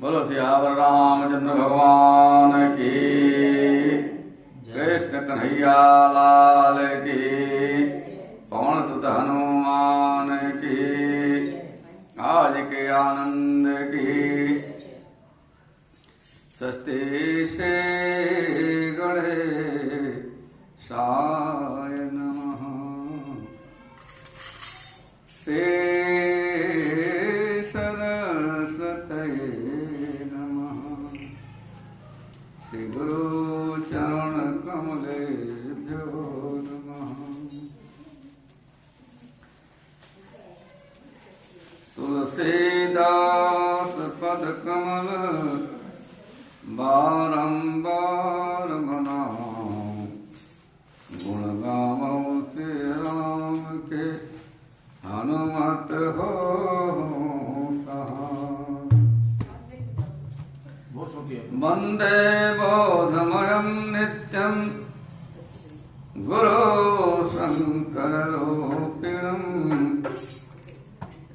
बोलो सियावर रामचंद्र भगवान की, कृष्ण कन्हैया लाल की, पवन सुत हनुमान की, आज के आनंद की। स्वस्ति श्री गणेशाय नमः। श्री सरस्वतये नमः। श्री गुरु चरण कमलेभ्यो नमः। तुलसीदास पद कमल बारंबार मनाओ, गुण गावो श्री राम के हनुमत हो सहाय। वंदे बोधमयं नित्यं गुरो शंकर रूपिणं,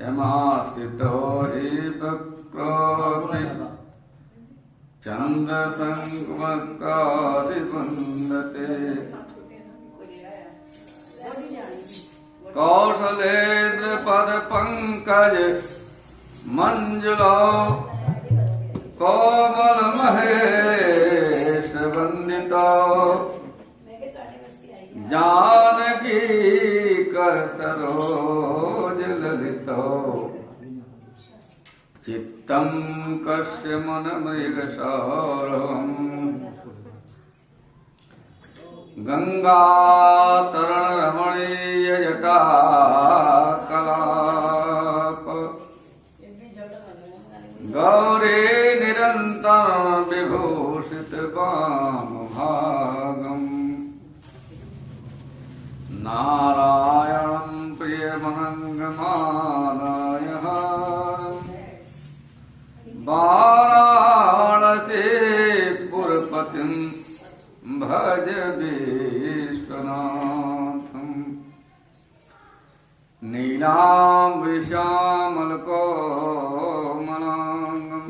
यमाश्रितो हि वक्रोऽपि चन्द्रसंवक्रादिवन्दते। कौशलेन्द्र पद पंकज मंजुलो, कोमल महेश वंदितो। जानकी कर सरोज ललितो, चित्तं कस्य मन मृग सौरभम्। गंगा तरण रमणीय जटा कलाप, गौरी निरंतर विभूषित वाम भागम। नारायणं प्रियमनंगमानायहारम्, वाराणसी पुरपतिं भज विश्वनाथं। नीलाम्बुजामलकोमलांगं,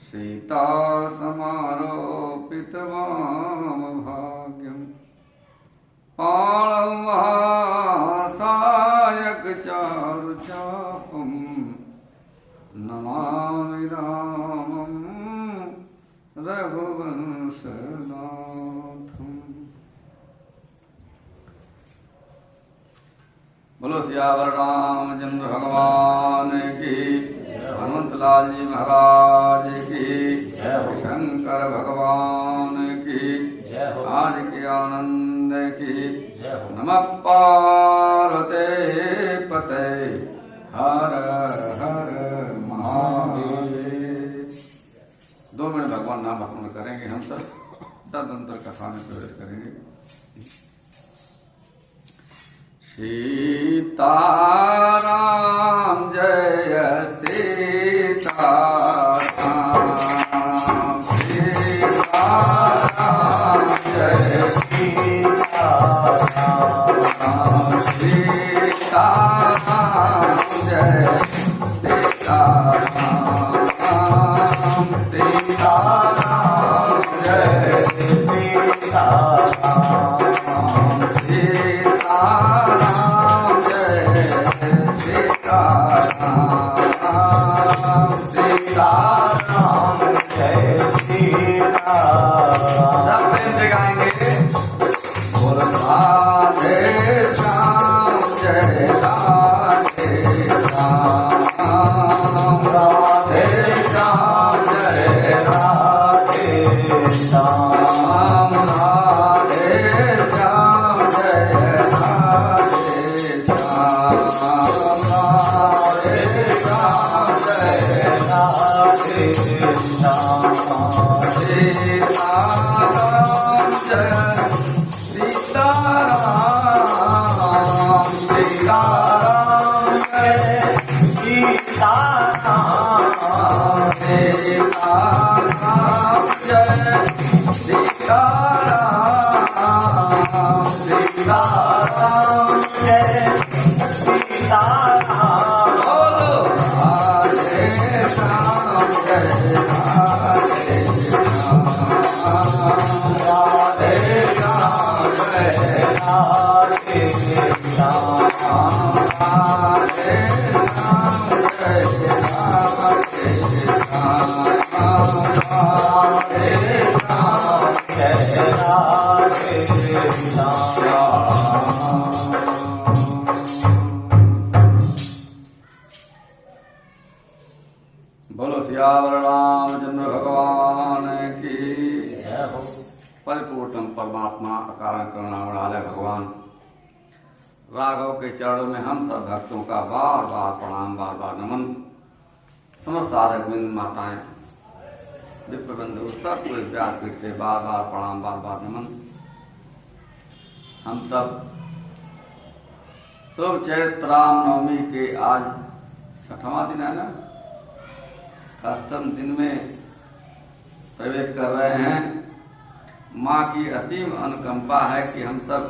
सीता समारोपित वामभाग्यं। पाणवासायक चारुचापं, नमामि रामं रघुवंशनाथम्। बोलो सियावर रामचंद्र भगवान की, हनुमत लाल जी महाराज की, शंकर भगवान की, आज के आनंद की। नमः पार्वते पते, हर हर महादेव। 2 मिनट भगवान नाम स्मरण करेंगे हम सब, तदंतर कथा में प्रवेश करेंगे। सीताराम जय सीताराम, सीताराम जय सीताराम, सीताराम जय सीताराम, सीताराम जय सीताराम, सीताराम जय सीताराम, सीताराम जय सीताराम। सब प्रेम से गाएंगे। बोल राधे श्याम जय राधे श्याम, राधे श्याम जय राधे श्याम, राधे श्याम जय राधे श्याम, राधे श्याम जय राधे श्याम। सीताराम जय सीताराम, सीताराम जय सीताराम, सीताराम जय सीताराम, सीताराम जय सीताराम। बोलो राधे श्याम जय बोलो सियावर रामचंद्र भगवान की। परिपूर्ण परमात्मा अकारण करुणामय भगवान राघव के चरणों में हम सब भक्तों का बार बार प्रणाम, बार बार नमन। समस्त साधक बिंद माताएं, विप्र बंधु, सब कोई व्यासपीठ से बार बार प्रणाम, बार बार नमन। हम सब शुभ चैत्र रामनवमी के आज 6वां दिन है ना, अष्टम दिन में प्रवेश कर रहे हैं। माँ की असीम अनुकंपा है कि हम सब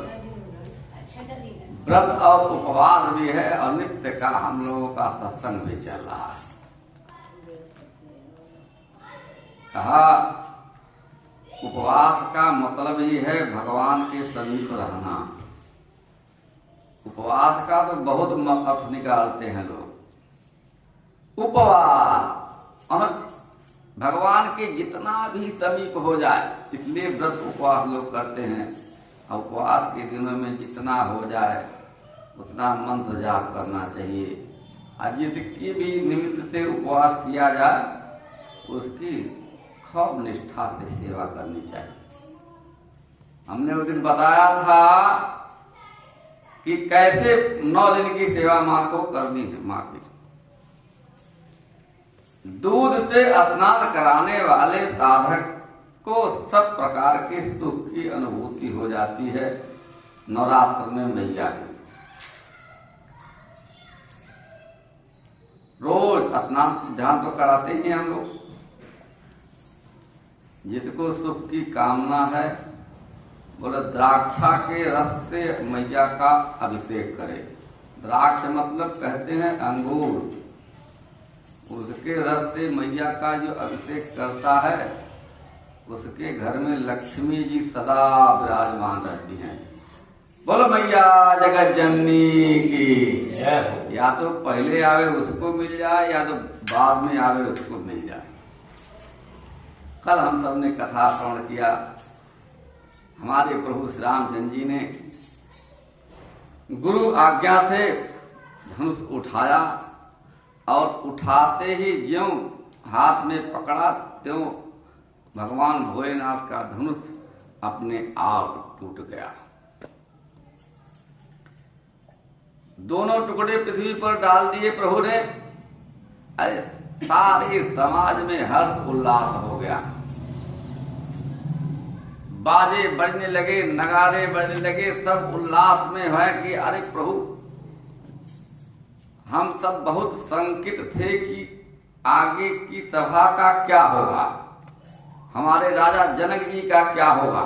व्रत और उपवास भी है और नित्य का हम लोगों का सत्संग भी चल रहा है। कहा उपवास का मतलब ही है भगवान के समीप रहना। उपवास का तो बहुत अर्थ निकालते हैं लोग। उपवास और भगवान के जितना भी समीप हो जाए, इसलिए व्रत उपवास लोग करते हैं। और उपवास के दिनों में जितना हो जाए उतना मंत्र जाप करना चाहिए। और जिसकी भी निमित्त से उपवास किया जाए उसकी खूब निष्ठा से सेवा करनी चाहिए। हमने उस दिन बताया था कि कैसे 9 दिन की सेवा माँ को करनी है। माँ की दूध से स्नान कराने वाले साधक को सब प्रकार के सुख की अनुभूति हो जाती है। नवरात्र में मैया की रोज स्नान ध्यान तो कराते ही हम लोग। जिसको सुख की कामना है बोले द्राक्षा के रस से मैया का अभिषेक करे। द्राक्ष मतलब कहते हैं अंगूर। उसके रस से मैया का जो अभिषेक करता है उसके घर में लक्ष्मी जी सदा विराजमान रहती हैं। बोलो मैया जगत जननी की। या तो पहले आवे उसको मिल जाए या तो बाद में आवे उसको मिल जाए। कल हम सब ने कथा श्रवण किया। हमारे प्रभु श्री रामचंद्र जी ने गुरु आज्ञा से धनुष उठाया और उठाते ही ज्यों हाथ में पकड़ा त्यों भगवान भोलेनाथ का धनुष अपने आप टूट गया। दोनों टुकड़े पृथ्वी पर डाल दिए प्रभु ने। अरे सारे समाज में हर्ष उल्लास हो गया। बाजे बजने लगे, नगाड़े बजने लगे, सब उल्लास में है कि अरे प्रभु हम सब बहुत शंकित थे कि आगे की सभा का क्या होगा, हमारे राजा जनक जी का क्या होगा।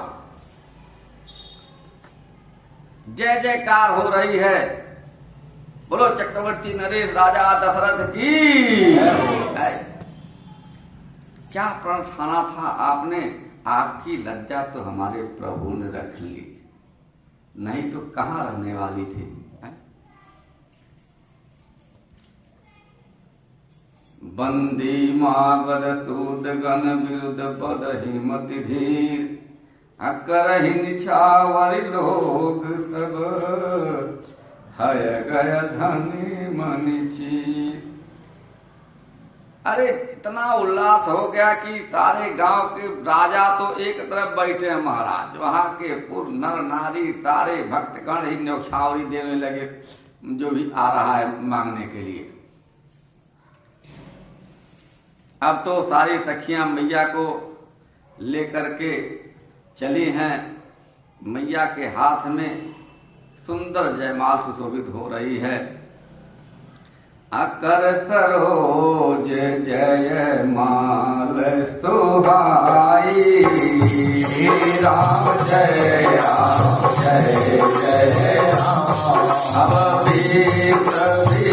जय जयकार हो रही है। बोलो चक्रवर्ती नरेश राजा दशरथ की। क्या प्रण ठाना था आपने। आपकी लज्जा तो हमारे प्रभु ने रख ली, नहीं तो कहाँ रहने वाली थी। बंदी मागध सूद गण विरुद्ध पद हिमति धीर अकरहि निछावर लोग सब हय गय धनी मनि चीर। अरे इतना उल्लास हो गया कि सारे गांव के राजा तो एक तरफ बैठे हैं महाराज, वहां के पूर्व नर नारी सारे भक्तगण ही न्यौछावरी देने लगे जो भी आ रहा है मांगने के लिए। अब तो सारी सखियां मैया को लेकर के चली हैं। मैया के हाथ में सुंदर जयमाल सुशोभित हो रही है। अकर सरोज जय माल सुहाई, राम जय राम जय जय राम। अब विजय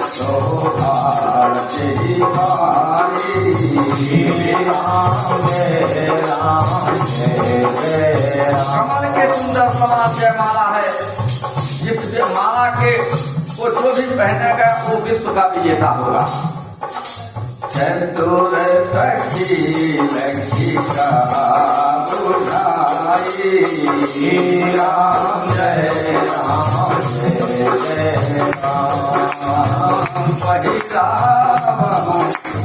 शोभा भाई बड़े सुंदर समान जयमाला है। जिस माला के वो जो भी पहनेगा वो विश्व का विजेता होगा। चतुर सखी लखी का बुझाई, राम जय राम जय जय राम, वही राम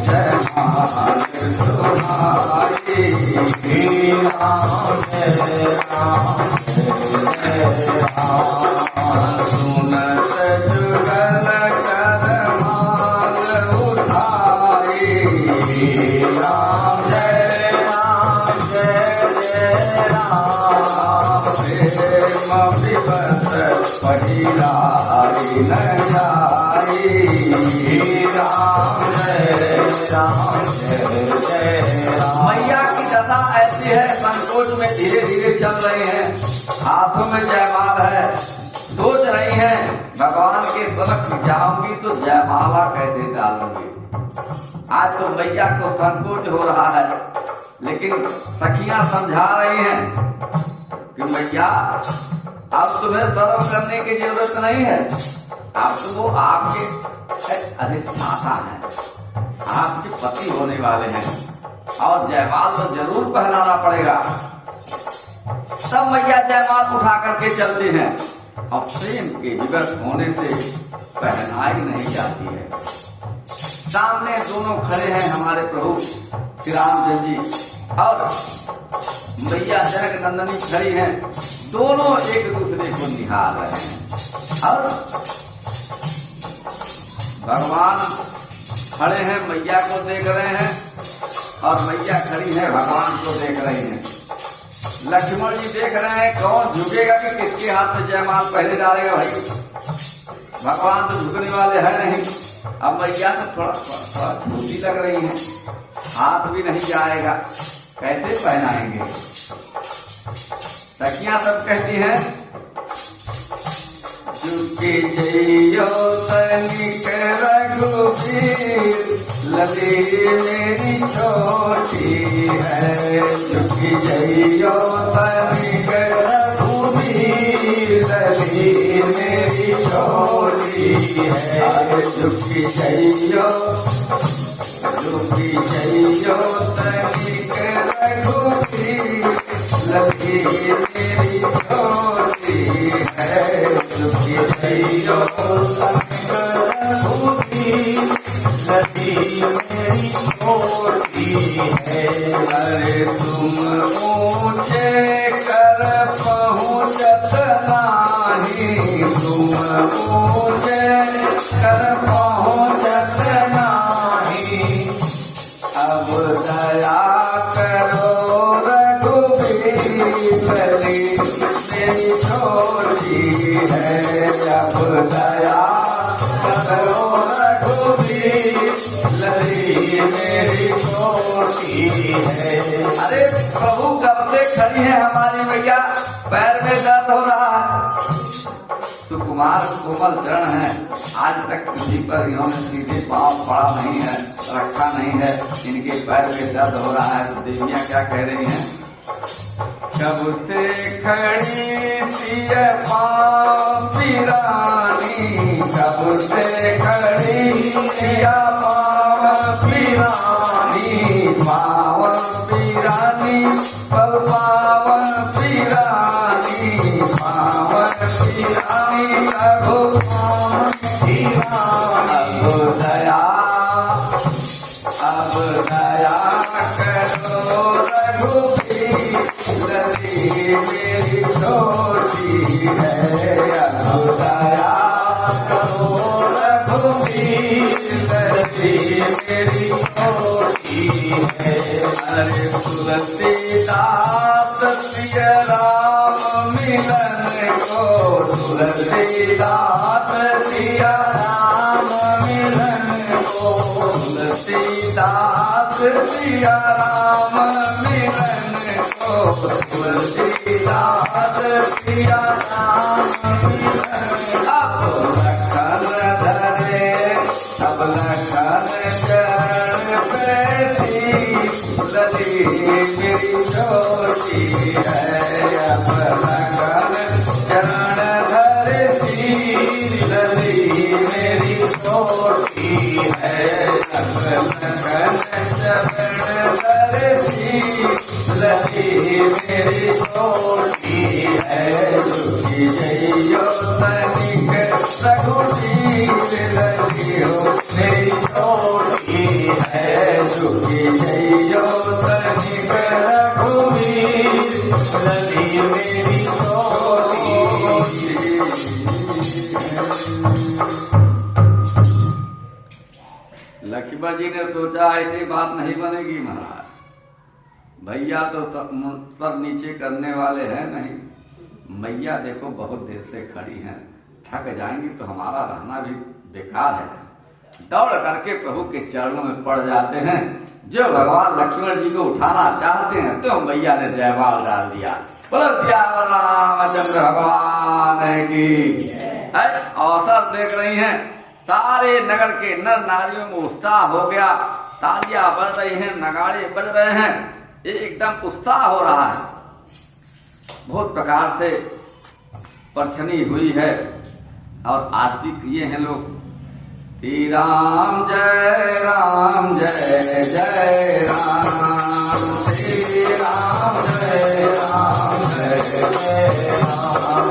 जय मान सुनाई, राम जय राम जय जय राम। सुनत जुगल कर माल उठाई, राम जय राम प्रेम विवश पहिराई न जाई, राम जय राम। मैया की दशा ऐसी है, संकोच में धीरे धीरे चल रही है, हाथों में जयमाल है, सोच रही हैं भगवान के समक्ष जाऊंगी तो जयमाला कैसे डालूंगी। आज तो मैया को संकोच हो रहा है, लेकिन सखियां समझा रही हैं कि मैया अब तुम्हें शर्म करने की जरूरत नहीं है, अब तो वो आपके अधिष्ठाता है, आपके पति होने वाले हैं और जयमाल तो जरूर पहनाना पड़ेगा। तब मैया जयमाल उठा करके चलती हैं और प्रेम के विवश होने से पहनाई नहीं जाती है। सामने दोनों खड़े हैं हमारे प्रभु श्री रामचंद्र जी और मैया जनक नंदनी खड़ी हैं, दोनों एक दूसरे को निहार रहे हैं और भगवान खड़े हैं, मैया को देख रहे हैं और मैया खड़ी है, भगवान को देख रही हैं। लक्ष्मण जी देख रहे हैं कौन झुकेगा कि किसके हाथ में जयमाल पहले डालेगा। भाई भगवान तो झुकने वाले हैं नहीं, अब मैया तो थोड़ा छोटी लग रही है, हाथ भी नहीं जाएगा, कैसे पहनाएंगे। सखियां सब कहती हैं झुके जइयो तनिक रघुवीर, लली मेरी छोटी है, झुकी जइयो तनिक रघुवीर, लली मेरी छोटी है, झुकी जइयो तनिक रघुवीर, लली मेरी छोटी है, झुकी जइयो तनिक रघुवीर, लली मेरी छोटी है। अरे तुम ऊंचे कर पहुँचत नाही, तुम ऊंचे कर पहुँचत नाही, अब दया करो रघुवीर, लली मेरी छोटी है, अब दया करो रघुवीर, लली मेरी छोटी है। अरे प्रभु कब से खड़ी है हमारी मैया, पैर में दर्द हो रहा है, सुकुमार कोमल चरण है, आज तक किसी पर इन्होंने सीधे पांव पड़ा नहीं है, रखा नहीं है, इनके पैर में दर्द हो रहा है। तो देवियां क्या कह रही हैं, कब से खड़ी सिय पाँव पिरानी, कब से खड़ी सिया पाँव पिरानी, पाँव पिरानी पाँव पिरानी, पाँव पिरानी रघुनाथ अब दया करो रघुवीर, लली मेरी छोटी है, अब दया करो रघुवीर, लली मेरी छोटी है। अरे तुलसीदास सिय राम मिलन को, तुलसीदास सिय राम मिलन को, तुलसीदास सिय राम मिलन को, तुलसीदास सिय राम मिलन। अब लखन धरे अब लखन चरण बैठी, लली मेरी छोटी है, अब ने सोचा ऐसी बात नहीं बनेगी महाराज, भैया तो सर नीचे करने वाले हैं नहीं, मैया देखो बहुत देर से खड़ी हैं, थक जाएंगी तो हमारा रहना भी बेकार है। दौड़ करके प्रभु के चरणों में पड़ जाते हैं। जो भगवान लक्ष्मण जी को उठाना चाहते हैं तो मैया ने जयमाल डाल दिया। बोलो रामचंद्र भगवान की। अवसर देख रही हैं, सारे नगर के नर नारियों में उत्साह हो गया, तालियां बज रही हैं, नगाड़े बज रहे हैं, एकदम उत्साह हो रहा है। बहुत प्रकार से परछनी हुई है और आरती किए हैं लोग। श्री राम जय राम जय जय राम, श्री राम जय राम जय जय राम,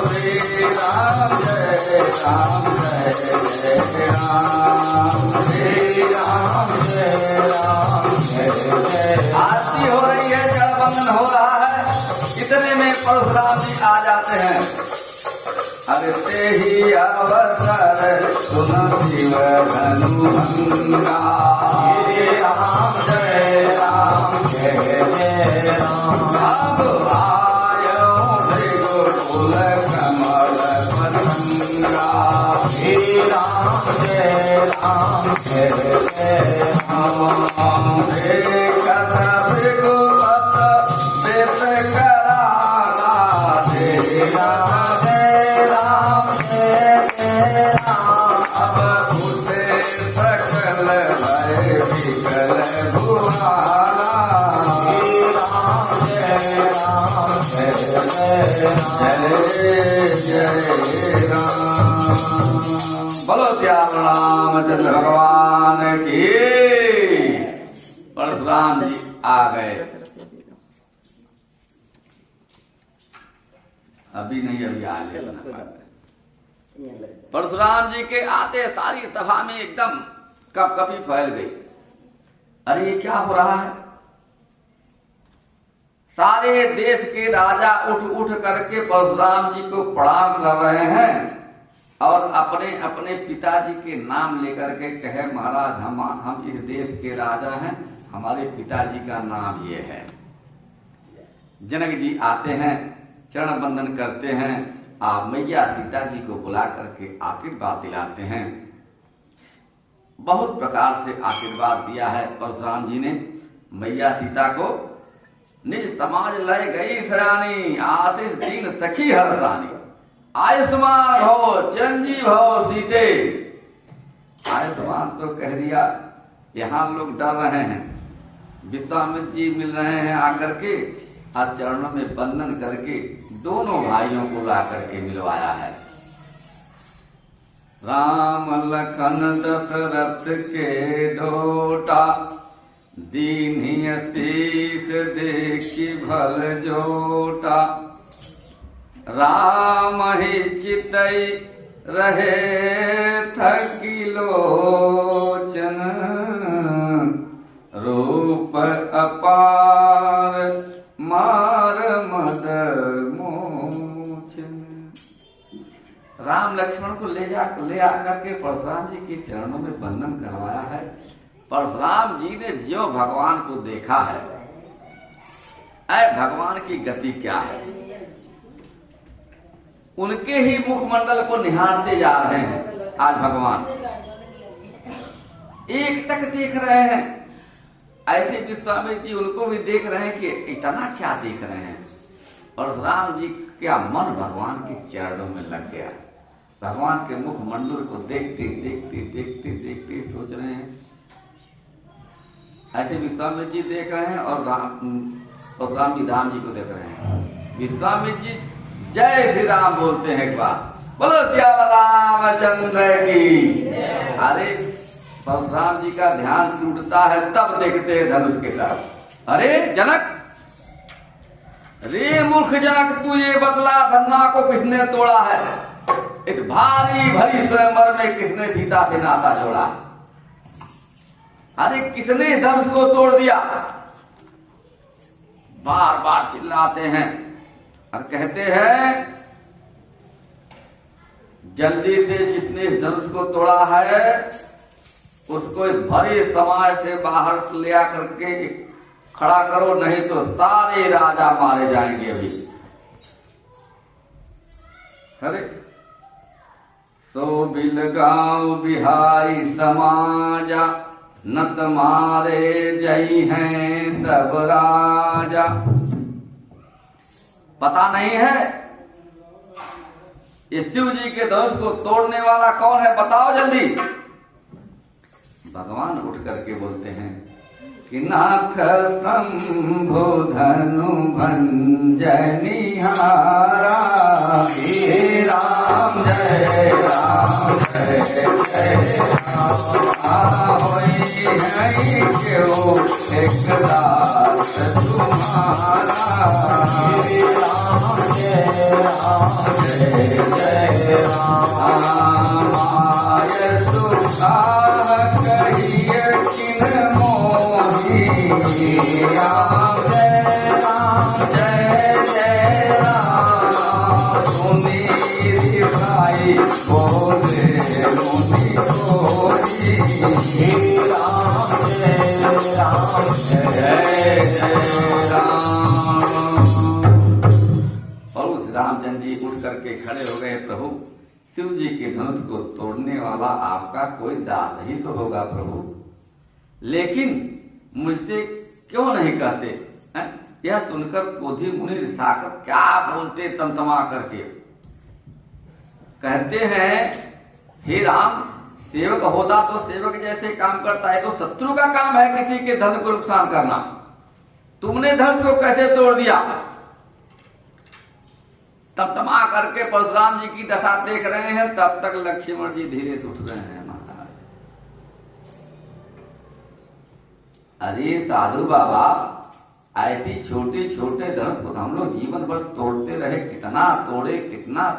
श्री राम जय राम जय जय राम, श्री राम जय राम जय जय। आरती हो रही है, जलबंधन हो रहा है, इतने में परशुराम जी आ जाते हैं। अरे ते ही अवसर सुन शिव धनुभंगा, श्री राम जय राम जय जय राम। अब आयो भृगुकुल कमल पतंगा, श्री राम जय राम जय जय राम। देखत भृगुपत बेत कराना, श्री राम जय राम जय जय राम। अब उठे सकल भय विकल भुआना, श्री राम जय राम जय जय राम, जय जय राम। बोलो श्याम रामचंद्र भगवान की। परशुराम जी आ गए, अभी नहीं अभी आ गए। परशुराम जी के आते सारी सभा में एकदम कपकपी फैल गई। अरे ये क्या हो रहा है? सारे देश के राजा उठ उठ करके परशुराम जी को प्रणाम कर रहे हैं और अपने अपने पिताजी के नाम लेकर के कहे, महाराज हम इस देश के राजा हैं, हमारे पिताजी का नाम ये है। जनक जी आते हैं, चरण बंदन करते हैं, आप मैया सीता जी को बुला करके आशीर्वाद दिलाते हैं। बहुत प्रकार से आशीर्वाद दिया है परशुराम जी ने मैया सीता को। निज समाज लय गई सरानी, आशीष दीन सखी हर रानी। आयुष्मान हो चिरंजीव हो सीते। आयुष्मान तो कह दिया, यहाँ लोग डर रहे हैं। विश्वामित्र जी मिल रहे हैं आकर के, और चरणों में बंधन करके दोनों भाइयों को ला करके मिलवाया है। राम लखन दशरथ के डोटा, दीन्ही शीस देखी भल जोटा। राम ही चितई रहे थकी लोचन, रूप अपार मार मद मोचन। राम लक्ष्मण को ले आकर के परशुराम जी के चरणों में बंधन करवाया है। परशुराम जी ने जो भगवान को देखा है, ऐ भगवान की गति क्या है, उनके ही मुखमंडल को निहारते जा रहे हैं। आज भगवान एक तक देख रहे हैं। ऐसे विश्वामित्र जी उनको भी देख रहे हैं कि इतना क्या देख रहे हैं। परशुराम जी क्या मन भगवान के चरणों में लग गया। भगवान के मुखमंडल को देखते देखते देखते देखते सोच रहे हैं। ऐसे विश्वामित्र जी देख रहे हैं और परशुराम जी राम जी को देख रहे हैं। विश्वामित्र जी जय श्री राम बोलते हैं एक बार, बोलो श्याम रामचंद्र की। अरे परशुराम जी का ध्यान टूटता है, तब देखते हैं धनुष के तरफ। अरे जनक, रे मूर्ख जनक, तू ये बतला धन्ना को किसने तोड़ा है? इस भारी भरी स्वयंवर में किसने सीता से नाता जोड़ा? अरे किसने धनुष को तोड़ दिया? बार बार चिल्लाते हैं और कहते हैं, जल्दी से जिसने धनुष को तोड़ा है उसको भरे समाज से बाहर ले आकर के खड़ा करो, नहीं तो सारे राजा मारे जाएंगे अभी। अरे सो बिलगांव बिहारी समाजा, न तुम्हारे जई हैं सब राजा। पता नहीं है शिव जी के धनुष को तोड़ने वाला कौन है, बताओ जल्दी। भगवान उठ करके बोलते हैं कि नाथ शंभो धनु भंजनिहारा, हे राम जय राम जय जय राम। क्यों एक दास तुम्हारा, हे राम जय राम जय जय राम। आय सुखाह कहिए किन मोही, राम जय राम। सुनी भाई बोले मुनि कोई, राम जय राम। और उस रामचंद्र जी उठ करके खड़े हो गए, प्रभु शिव जी के धनुष को तोड़ने वाला आपका कोई दास ही तो होगा प्रभु, लेकिन मुझसे क्यों नहीं कहते हैं? यह सुनकर क्रोधी मुनि रिसाकर क्या बोलते तमतमा करके कहते हैं, हे राम, सेवक होता तो सेवक जैसे काम करता है, तो शत्रु का काम है किसी के धन को नुकसान करना। तुमने धन को कैसे तोड़ दिया? तमतमा करके परशुराम जी की दशा देख रहे हैं, तब तक लक्ष्मण जी धीरे से उठ रहे हैं। महाराज, अरे साधु बाबा, ऐसी छोटे छोटे धनुष को हम लोग जीवन भर तोड़ते रहे, कितना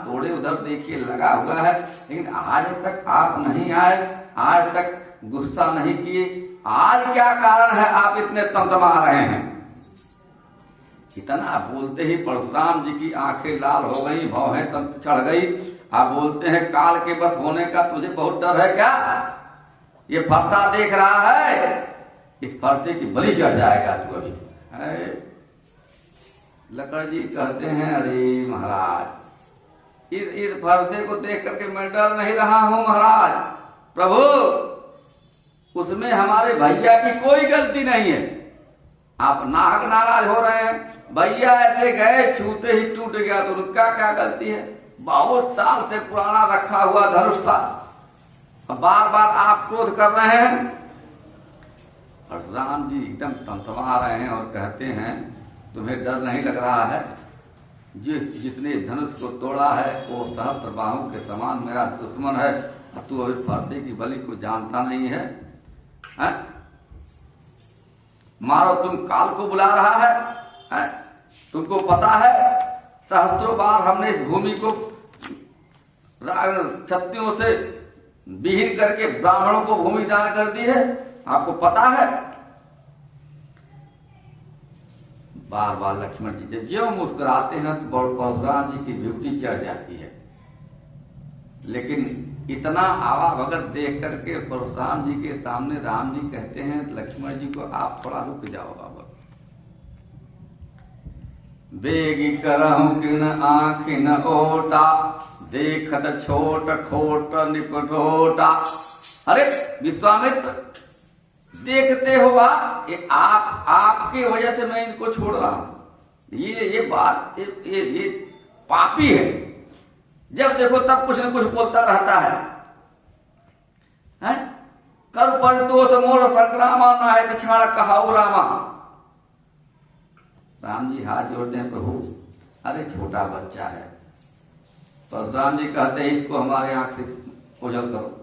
तोड़े, उधर देखिए लगा हुआ है, लेकिन आज तक आप नहीं आए, आज तक गुस्सा नहीं किए। आज क्या कारण है आप इतने तमतमा रहे हैं? इतना बोलते ही परशुराम जी की आंखें लाल हो गई, भौहें तब चढ़ गई। आप बोलते हैं, काल के बस होने का तुझे बहुत डर है क्या? ये फरसा देख रहा है, इस फरसे की बलि चढ़ जाएगा तू अभी। लकड़ जी कहते हैं, अरे महाराज, इस फरसे को देख करके मैं डर नहीं रहा हूं महाराज। प्रभु, उसमें हमारे भैया की कोई गलती नहीं है। आप नाहक नाराज हो रहे हैं। भैया ऐसे गए, छूते ही टूट गया, तो उनका क्या गलती है? बहुत साल से पुराना रखा हुआ धनुष था, बार बार आप क्रोध कर रहे हैं। परशुराम जी एकदम तमतमा रहे हैं और कहते हैं, तुम्हें डर नहीं लग रहा है? जिसने धनुष को तोड़ा है वो सहस्त्र बाहु के समान मेरा दुश्मन है, और तू अभी फरसे की बलि को जानता नहीं है? मारो, तुम काल को बुला रहा है? तुमको पता है सहस्त्रों बार हमने इस भूमि को क्षत्रियों से विहीन करके ब्राह्मणों को भूमि दान कर दी है, आपको पता है? बार बार लक्ष्मण जी से ज्यों मुस्कुराते हैं तो परशुराम जी की ड्यूटी चढ़ जाती है। लेकिन इतना आवा भगत देख करके परशुराम जी के सामने राम जी कहते हैं, लक्ष्मण जी को आप थोड़ा रुक जाओ बाबा। बेगी करहु किन आँखिन ओटा, देखत छोट खोट निपटोटा। अरे विश्वामित्र, देखते हो आप, ये आपकी वजह से मैं इनको छोड़ रहा हूं। ये बात ये पापी है, जब देखो तब कुछ न कुछ बोलता रहता है। कर पर दोष मोर संग्रामा, ना है क्षण कहाऊ रामा। राम जी हाथ जोड़ते हैं, प्रभु अरे छोटा बच्चा है। परशुराम जी कहते हैं, इसको हमारे आंख से ओझल करो।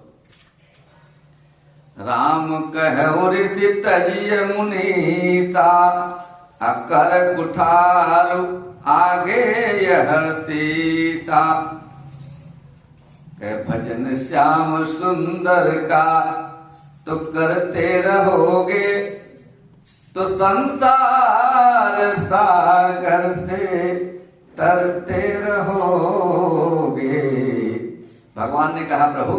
राम कहो ऋषि तजिय मुनीसा, अकर कुठार आगे यह सीसा। भजन श्याम सुंदर का तो करते रहोगे, तो संसार सागर से तरते रहोगे। भगवान ने कहा, प्रभु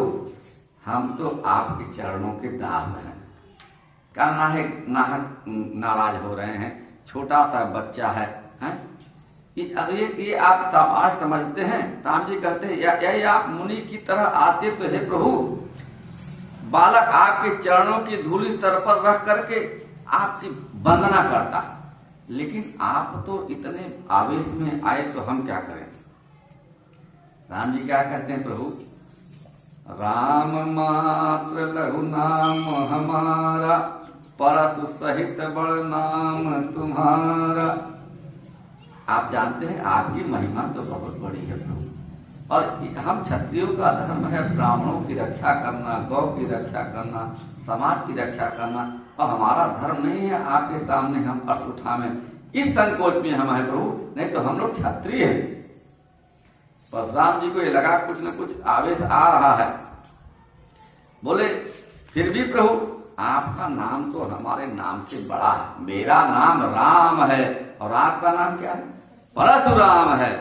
हम तो आपके चरणों के दास हैं। कहना है नाराज हो रहे हैं, छोटा सा बच्चा है, हैं? ये आप समाज समझते हैं। राम जी कहते हैं यदि आप मुनि की तरह आते तो हे प्रभु, बालक आपके चरणों की धूली सर पर रख करके आपकी वंदना करता, लेकिन आप तो इतने आवेश में आए तो हम क्या करें। राम जी क्या कहते हैं प्रभु, राम मात्र लघु नाम हमारा, परसु सहित बड़ नाम तुम्हारा। आप जानते हैं आपकी महिमा तो बहुत बड़ी है प्रभु, और हम क्षत्रियों का धर्म है ब्राह्मणों की रक्षा करना, गौ की रक्षा करना, समाज की रक्षा करना, और हमारा धर्म नहीं है आपके सामने हम अर्थ उठावें। इस संकोच में हम है प्रभु, नहीं तो हम लोग क्षत्रिय हैं। परशुराम जी को ये लगा कुछ न कुछ आवेश आ रहा है। बोले फिर भी प्रभु आपका नाम तो हमारे नाम से बड़ा है। मेरा नाम राम है और आपका नाम क्या है, परशुराम है।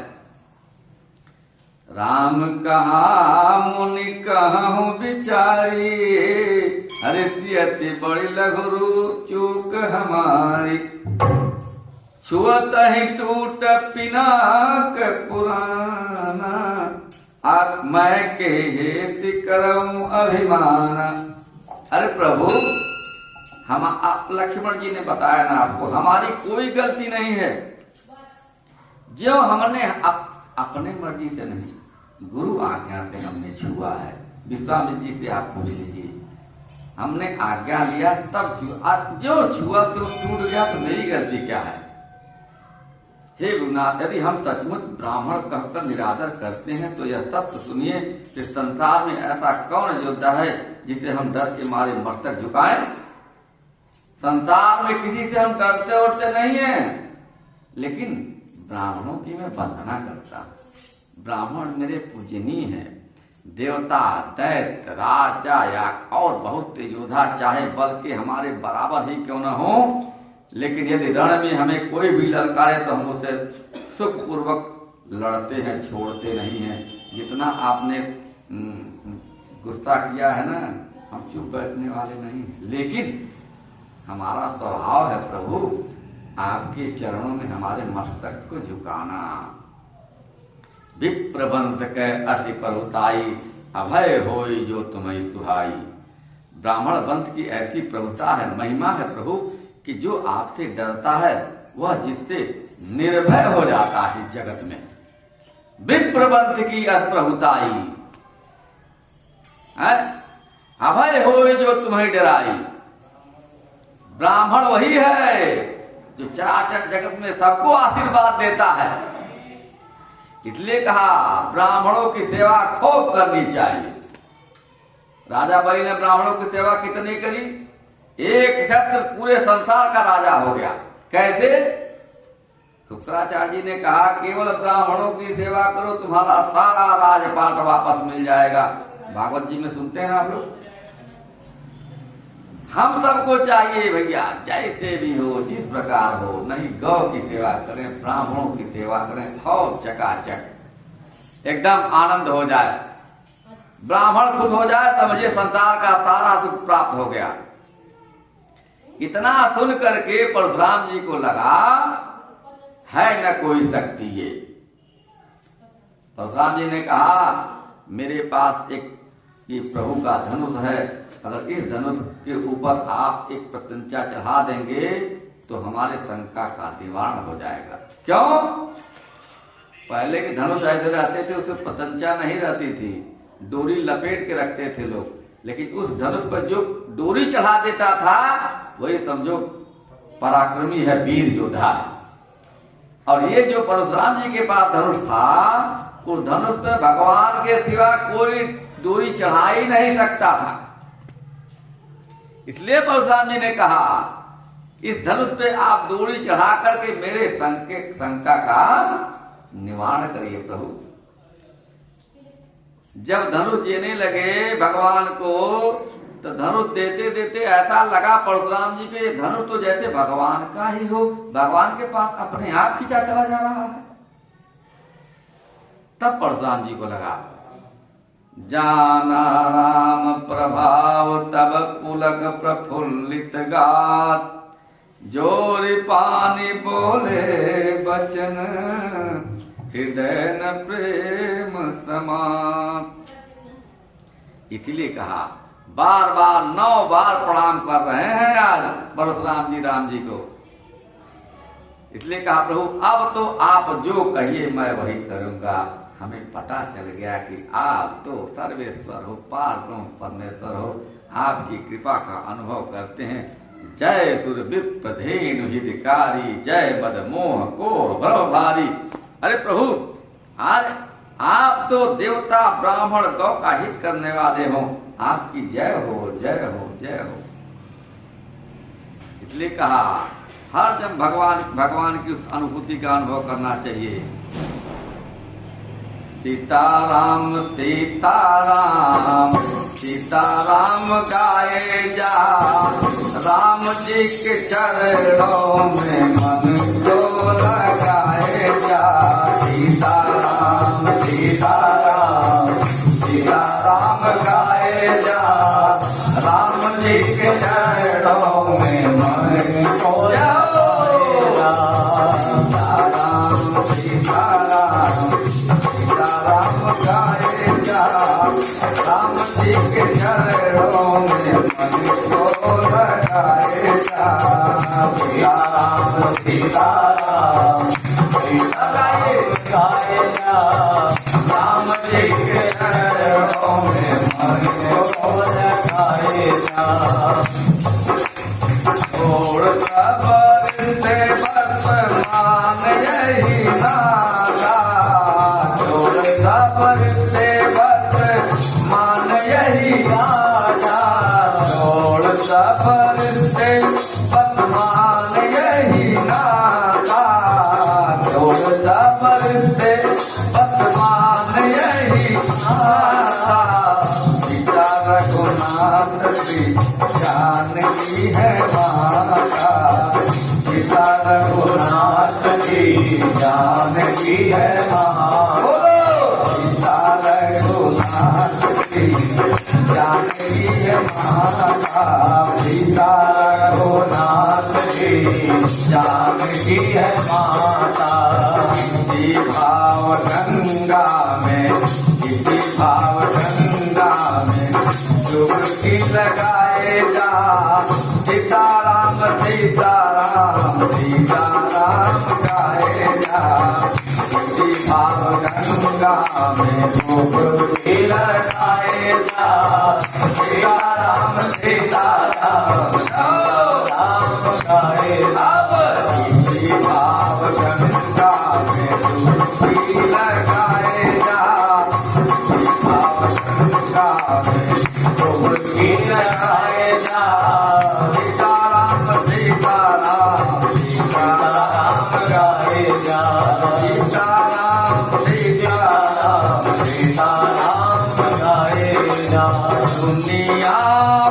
राम कहा मुनि कहूँ बिचारी, अरे सियति बड़ी लघु चूक हमारी। छुअत ही टूट पिनाक पुराना, मैं के हेति करऊं अभिमाना। अरे प्रभु हम आप लक्ष्मण जी ने बताया ना आपको, हमारी कोई गलती नहीं है। जो हमने अपने मर्जी से नहीं, गुरु आज्ञा से हमने छुआ है। विश्वामित्र जी से आप पूछ लीजिए, हमने आज्ञा लिया तब जो छुआ तो टूट गया, तो मेरी गलती क्या है। हे गुरुनाथ, यदि हम सचमुच ब्राह्मण कहकर निरादर करते हैं तो यह तत्व सुनिए कि संसार में ऐसा कौन योद्धा है जिसे हम डर के मारे मस्तक झुकाएं। संसार में किसी से हम डरते उड़ते नहीं हैं, लेकिन ब्राह्मणों की मैं वंदना करता। ब्राह्मण मेरे पूजनीय हैं। देवता, दैत्य, राजा या और बहुत से योद्धा चाहे बल के हमारे बराबर ही क्यों न हो, लेकिन यदि रण में हमें कोई भी ललकारे तो हम उसे सुखपूर्वक लड़ते हैं, छोड़ते नहीं हैं। जितना आपने गुस्सा किया है ना, हम चुप बैठने वाले नहीं। लेकिन हमारा स्वभाव है प्रभु आपके चरणों में हमारे मस्तक को झुकाना। विप्रवंश के अति प्रभुताई, अभय होई जो तुम्हें सुहाई। ब्राह्मण वंश की ऐसी प्रभुता है, महिमा है प्रभु, कि जो आपसे डरता है वह जिससे निर्भय हो जाता है जगत में। विप्रवंश की अप्रभुताई, अभय होई जो तुम्हें डराई। ब्राह्मण वही है जो चराचर जगत में सबको आशीर्वाद देता है। इसलिए कहा ब्राह्मणों की सेवा खूब करनी चाहिए। राजा बलि ने ब्राह्मणों की सेवा कितनी करी, एक शस्त्र पूरे संसार का राजा हो गया। कैसे? शुक्राचार्य जी ने कहा केवल ब्राह्मणों की सेवा करो, तुम्हारा सारा राजपाट वापस मिल जाएगा। भागवत जी में सुनते हैं ना आप लोग। हम सबको चाहिए भैया, जैसे भी हो, जिस प्रकार हो, नहीं गौ की सेवा करें, ब्राह्मणों की सेवा करें, खूब चकाचक एकदम आनंद हो जाए। ब्राह्मण खुश हो जाए तो मुझे संसार का सारा सुख प्राप्त हो गया। इतना सुन करके परशुराम जी को लगा है न कोई शक्ति ये। परशुराम जी ने कहा मेरे पास एक ये प्रभु का धनुष है, अगर इस धनुष के ऊपर आप एक प्रत्यंचा चढ़ा देंगे तो हमारे शंका का निवारण हो जाएगा। क्यों? पहले के धनुष ऐसे रहते थे, उसमें प्रत्यंचा नहीं रहती थी, डोरी लपेट के रखते थे लोग। लेकिन उस धनुष पर जो डोरी चढ़ा देता था वही समझो पराक्रमी है, वीर योद्धा। और ये जो परशुराम जी के पास धनुष था, उस धनुष पे भगवान के सिवा कोई डोरी चढ़ा ही नहीं सकता था। इसलिए परशुराम जी ने कहा इस धनुष पे आप डोरी चढ़ा करके मेरे शंका का निवारण करिए प्रभु। जब धनुष देने लगे भगवान को, तो धनुष देते देते ऐसा लगा परशुराम जी के धनुष तो जैसे भगवान का ही हो, भगवान के पास अपने आप खींचा चला जा रहा है। तब परशुराम जी को लगा जाना राम प्रभाव तब पुलक प्रफुल्लित गात, जोरि पानी बोले बचन हृदय न प्रेम समात। इसीलिए कहा बार बार 9 बार प्रणाम कर रहे हैं आज परशुराम जी राम जी को। इसलिए कहा प्रभु अब तो आप जो कहिए मैं वही करूंगा। हमें पता चल गया कि आप तो सर्वेश्वर हो, पार ब्रह्म परमेश्वर हो, आपकी कृपा का अनुभव करते हैं। जय सुर विप्रधेनु हितकारी, जय बद मोह को भव भारी। अरे प्रभु आज आप तो देवता ब्राह्मण गौ का हित करने वाले हो, आपकी जय हो जय हो जय हो। इसलिए कहा हर जन भगवान की उस अनुभूति का अनुभव करना चाहिए। सीताराम सीताराम सीताराम गाए जा, राम जी के चरणों में मन को लगाए जा। सीताराम सीताराम सीताराम गाए जा, राम जी के चरणों में मन को लगाए जा। सीताराम सीताराम सीताराम गाए जा, राम जी के चरणों में मन को लगाए जा। सीताराम सीताराम सीताराम गाए जा, राम जी के चरणों में मन को लगाए जा। छोड़ सबर से वर्तमान यही नाता, छोड़ सबर से वर्तमान यही नाता, छोड़ सबर से वर्तमान यही नाता, छोड़ सबर से वर्तमान यही नाता। पिता रघुनाथ श्री जानकी है माता, पिता रघुनाथ की जानकी है माता, पिता रघुनाथ की जानकी है माता, पिता रघुनाथ की जानकी है माता। किसी भाव गंगा में, किसी भाव गंगा में डुबकी लगाए जा। सीताराम सीताराम सीताराम गाए जा, किसी भाव गंगा में डुबकी लगाए जा। सीताराम सीताराम सीताराम गाए जा, किसी भाव गंगा में डुबकी लगाए जा। भाव गंगा में डुबकी लगाए जा। सीताराम सीताराम सीताराम गाए जा, सीताराम सीताराम सीताराम गाए जा। दुनिया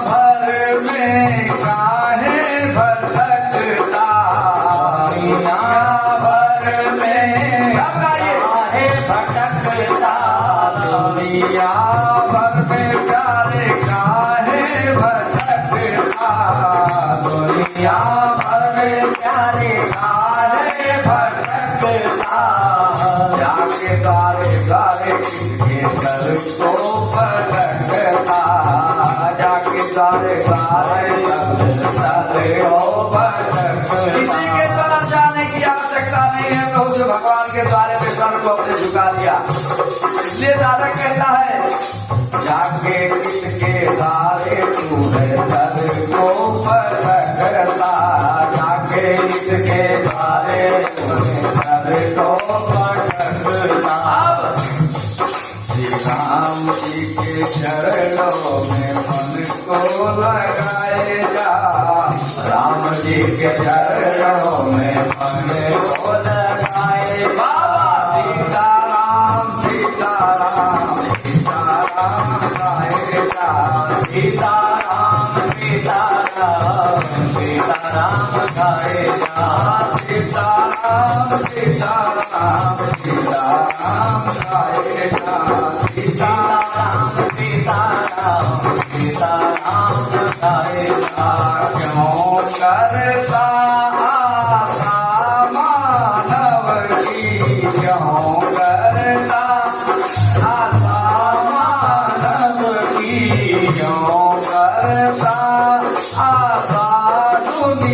भर में काहे भटकता, दुनिया भर में काहे भटकता, दुनिया भर में प्यारे काहे भटकता, दुनिया भर में प्यारे काहे भटकता। जाके द्वारे द्वारे के सर को भटकता, जाके द्वारे द्वारे सर को भटकता। किसी के तरफ जाने की आवश्यकता नहीं है, प्रभु जो भगवान के द्वारे पे सर को अपने झुका दिया। इसलिए दादा कहता है जाके किसके द्वारे तू है सर को भटकता, जाके किसके द्वारे तू है सर को भटकता। अब श्री राम जी के चरणों में मन को लगाए जा, राम जी के चरणों में मन को लगाए। बाबा सीताराम सीताराम सीताराम गाए जा, सीताराम सीताराम सीताराम गाए जा, सीताराम सीताराम सीताराम गाए जा, सीताराम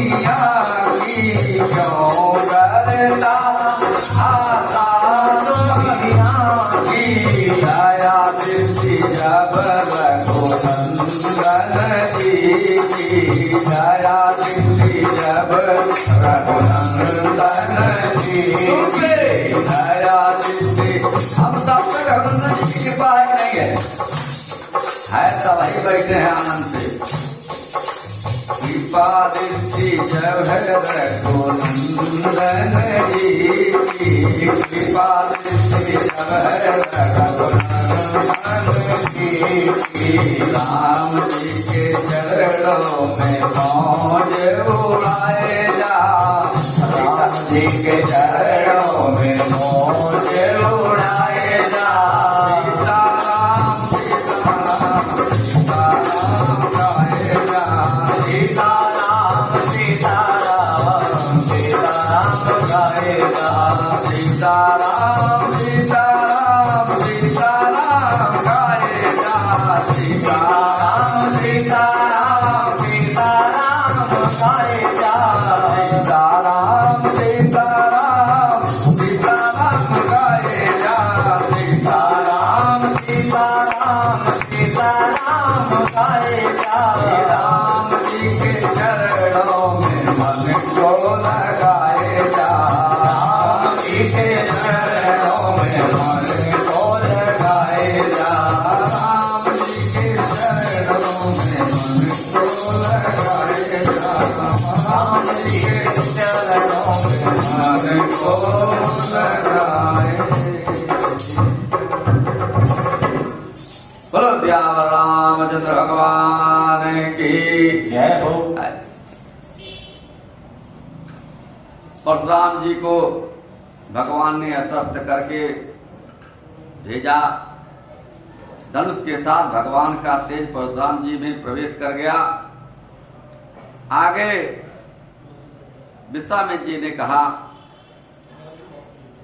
दुनिया की क्यों करता आता दुनिया की दया दृष्टि जब रघुनंदन की दया दृष्टि जब रघुनंदन की दया दृष्टि। हम तब तक रघुनंदन जी की कृपा है नहीं है तो वही बैठे हैं आनंद से। कृपा दृष्टि जब रघुनंदन जी की कृपा दृष्टि जब रघुनंदन की राम जी के चरणों में मौज उड़ाए जा राम जी के चरणों में मौज उड़ाए जा। सीताराम सीताराम सीताराम गाएगा सीताराम सीताराम सीताराम गाएगा सीताराम सीताराम सीताराम गाएगा सीताराम सीताराम सीताराम गाएगा सीताराम सीताराम सीताराम गाएगा। राम जी के चरणों में मन को लगाए जा राम जी के चरणों में मन को लगाए जा राम जी के चरणों में मन को लगाए जा राम जी के चरणों में मन को लगाए। बोलो दयावर रामचंद्र भगवान की जय हो। परशुराम जी को भगवान ने अस्वस्थ करके भेजा। धनुष के साथ भगवान का तेज परशुराम जी में प्रवेश कर गया। आगे विश्वामित्र जी ने कहा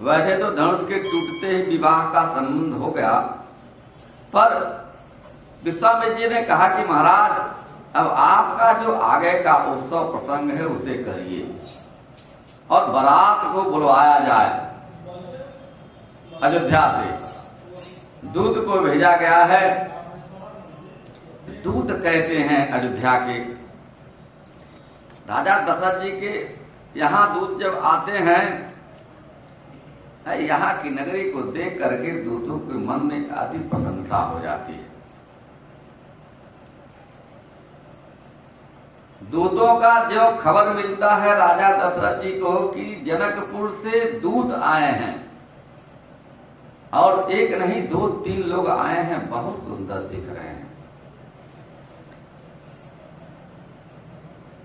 वैसे तो धनुष के टूटते ही विवाह का संबंध हो गया, पर विश्वामित्र जी ने कहा कि महाराज अब आपका जो आगे का उत्सव प्रसंग है उसे करिए और बारात को बुलवाया जाए। अयोध्या से दूत को भेजा गया है। दूत कहते हैं अयोध्या के राजा दशरथ जी के यहाँ दूत जब आते हैं, यहाँ की नगरी को देख करके दूतों के मन में अति प्रसन्नता हो जाती है। दूतों का जो खबर मिलता है राजा दशरथ जी को कि जनकपुर से दूत आए हैं और एक नहीं 2-3 लोग आए हैं, बहुत सुंदर दिख रहे हैं।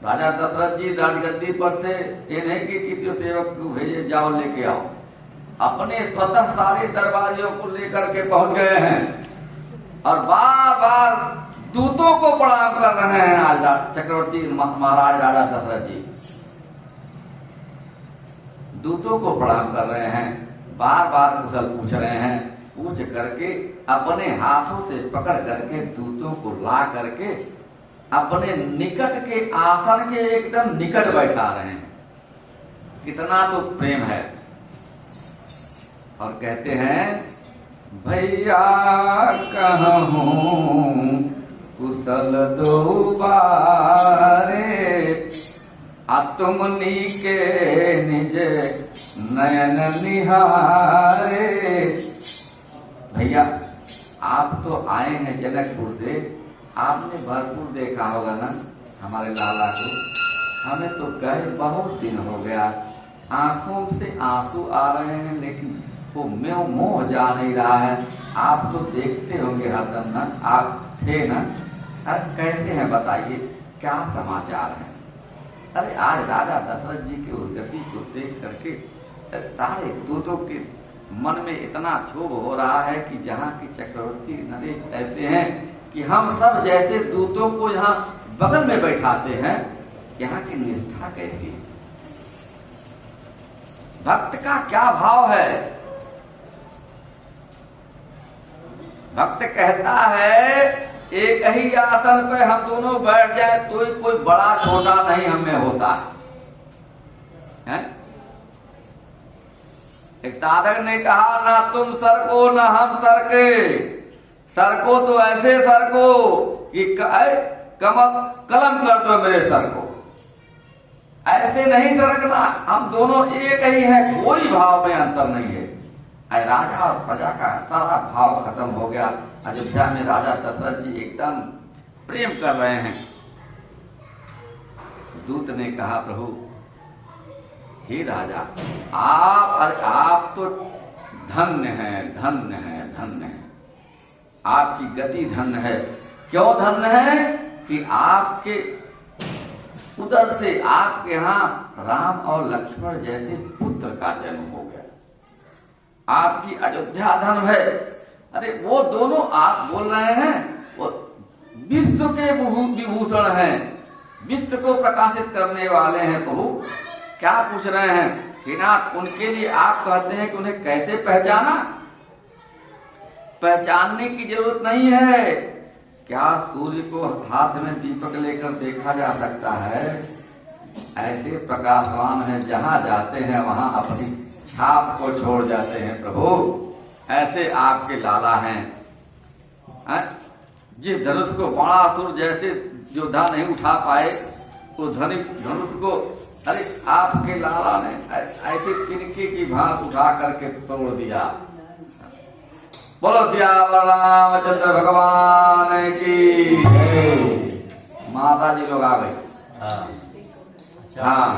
राजा दशरथ जी राजगद्दी पर से ये नहीं कि किसी सेवक को भेजे जाओ लेके आओ, अपने स्वतः सारे दरबारियों को लेकर के पहुंच गए हैं और बार बार दूतों को प्रणाम कर रहे हैं। आज चक्रवर्ती महाराज राजा दशरथ जी दूतों को प्रणाम कर रहे हैं, बार बार कुशल पूछ रहे हैं। पूछ करके अपने हाथों से पकड़ करके दूतों को ला करके अपने निकट के आसन के एकदम निकट बैठा रहे हैं। कितना तो प्रेम है। और कहते हैं भैया कहूँ कुशल दो बारे तुमनी के निज नयन निहारे। भैया आप तो आए हैं जनकपुर से, आपने भरपूर देखा होगा ना हमारे लाला को। हमें तो गए बहुत दिन हो गया, आंखों से आंसू आ रहे हैं लेकिन वो मोह जा नहीं रहा है। आप तो देखते होंगे हरदम ना, आप थे ना। अरे कैसे हैं बताइए, क्या समाचार है? अरे आज राजा दशरथ जी की उस गति को देख करके सारे दूतों के मन में इतना क्षोभ हो रहा है कि जहाँ की चक्रवर्ती नरेश ऐसे हैं कि हम सब जैसे दूतों को यहाँ बगल में बैठाते हैं, यहाँ की निष्ठा कैसी है? भक्त का क्या भाव है? भक्त कहता है एक ही आसन पे हम दोनों बैठ जाए तो कोई बड़ा छोटा नहीं हमें होता है? एक साधक ने कहा, ना तुम सरको ना हम सरके, सरको तो ऐसे सरको कि कलम कर दो मेरे सर को, ऐसे नहीं सरकना, हम दोनों एक ही हैं, कोई भाव में अंतर नहीं है। राजा और प्रजा का सारा भाव खत्म हो गया। अयोध्या में राजा दशरथ जी एकदम प्रेम कर रहे हैं। दूत ने कहा, प्रभु हे राजा, आप तो धन्य हैं, धन्य हैं, धन्य हैं, आपकी गति धन्य है। क्यों धन्य है? कि आपके उधर से आपके यहाँ राम और लक्ष्मण जैसे पुत्र का जन्म हो गया, आपकी अयोध्या धन है। अरे वो दोनों आप बोल रहे हैं, वो विश्व के विभूषण हैं, विश्व को प्रकाशित करने वाले हैं। प्रभु क्या पूछ रहे हैं कि नाथ, उनके लिए आप कहते हैं कि उन्हें कैसे पहचाना? पहचानने की जरूरत नहीं है। क्या सूर्य को हाथ में दीपक लेकर देखा जा सकता है? ऐसे प्रकाशवान है, जहां जाते हैं वहां अपनी छाप को छोड़ जाते हैं। प्रभु ऐसे आपके लाला हैं। जिस धनुष को बाणासुर जैसे योद्धा नहीं उठा पाए, तो धनुष को अरे आपके लाला ने ऐसे तिनके की भांति उठा करके तोड़ दिया। बोलो सियावर रामचंद्र भगवान की। माता जी लोग आ गए। हाँ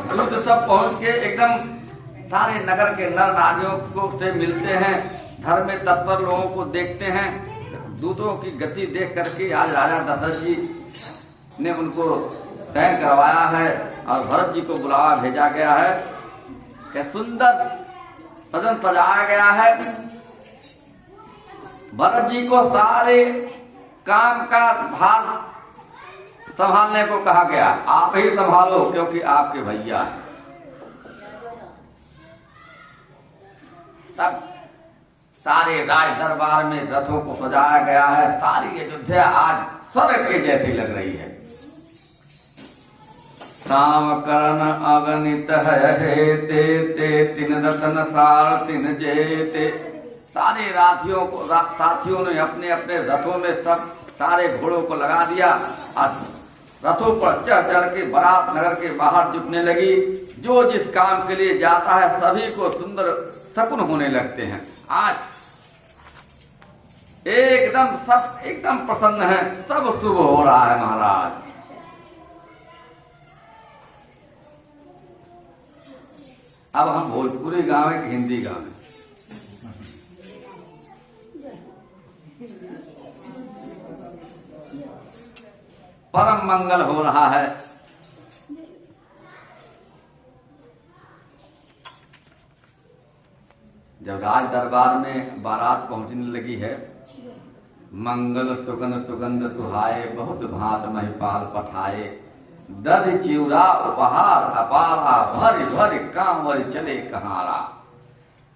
दूत सब पहुंच के एकदम सारे नगर के नर नारियों को से मिलते हैं, धर्म में तत्पर लोगों को देखते हैं। दूतों की गति देख करके आज राजा दशरथ जी ने उनको तय करवाया है और भरत जी को बुलावा भेजा गया है। क्या सुंदर सदन सजाया गया है। भरत जी को सारे काम का भार संभालने को कहा गया, आप ही संभालो क्योंकि आपके भैया हैं। सब सारे राज दरबार में रथों को सजाया गया है। सारी अयोध्या आज स्वर्ग के जैसी लग रही है। राम करण अगणित है ते तिन रतन सार तिन जेते। सारे साथियों ने अपने अपने रथों में सब सारे घोड़ों को लगा दिया और रथों पर चढ़ चढ़ के बारात नगर के बाहर जुटने लगी। जो जिस काम के लिए जाता है सभी को सुंदर शकुन होने लगते हैं। आज एकदम सब एकदम प्रसन्न है, सब शुभ हो रहा है महाराज। अब हम भोजपुरी गावे कि हिंदी गावे? परम मंगल हो रहा है। जब राज दरबार में बारात पहुंचने लगी है, मंगल सुगंध सुगंध सुहाए, बहुत भांत महिपाल पठाए, दध चिउरा उपहार अपारा, भर भर कांवर चले कहारा।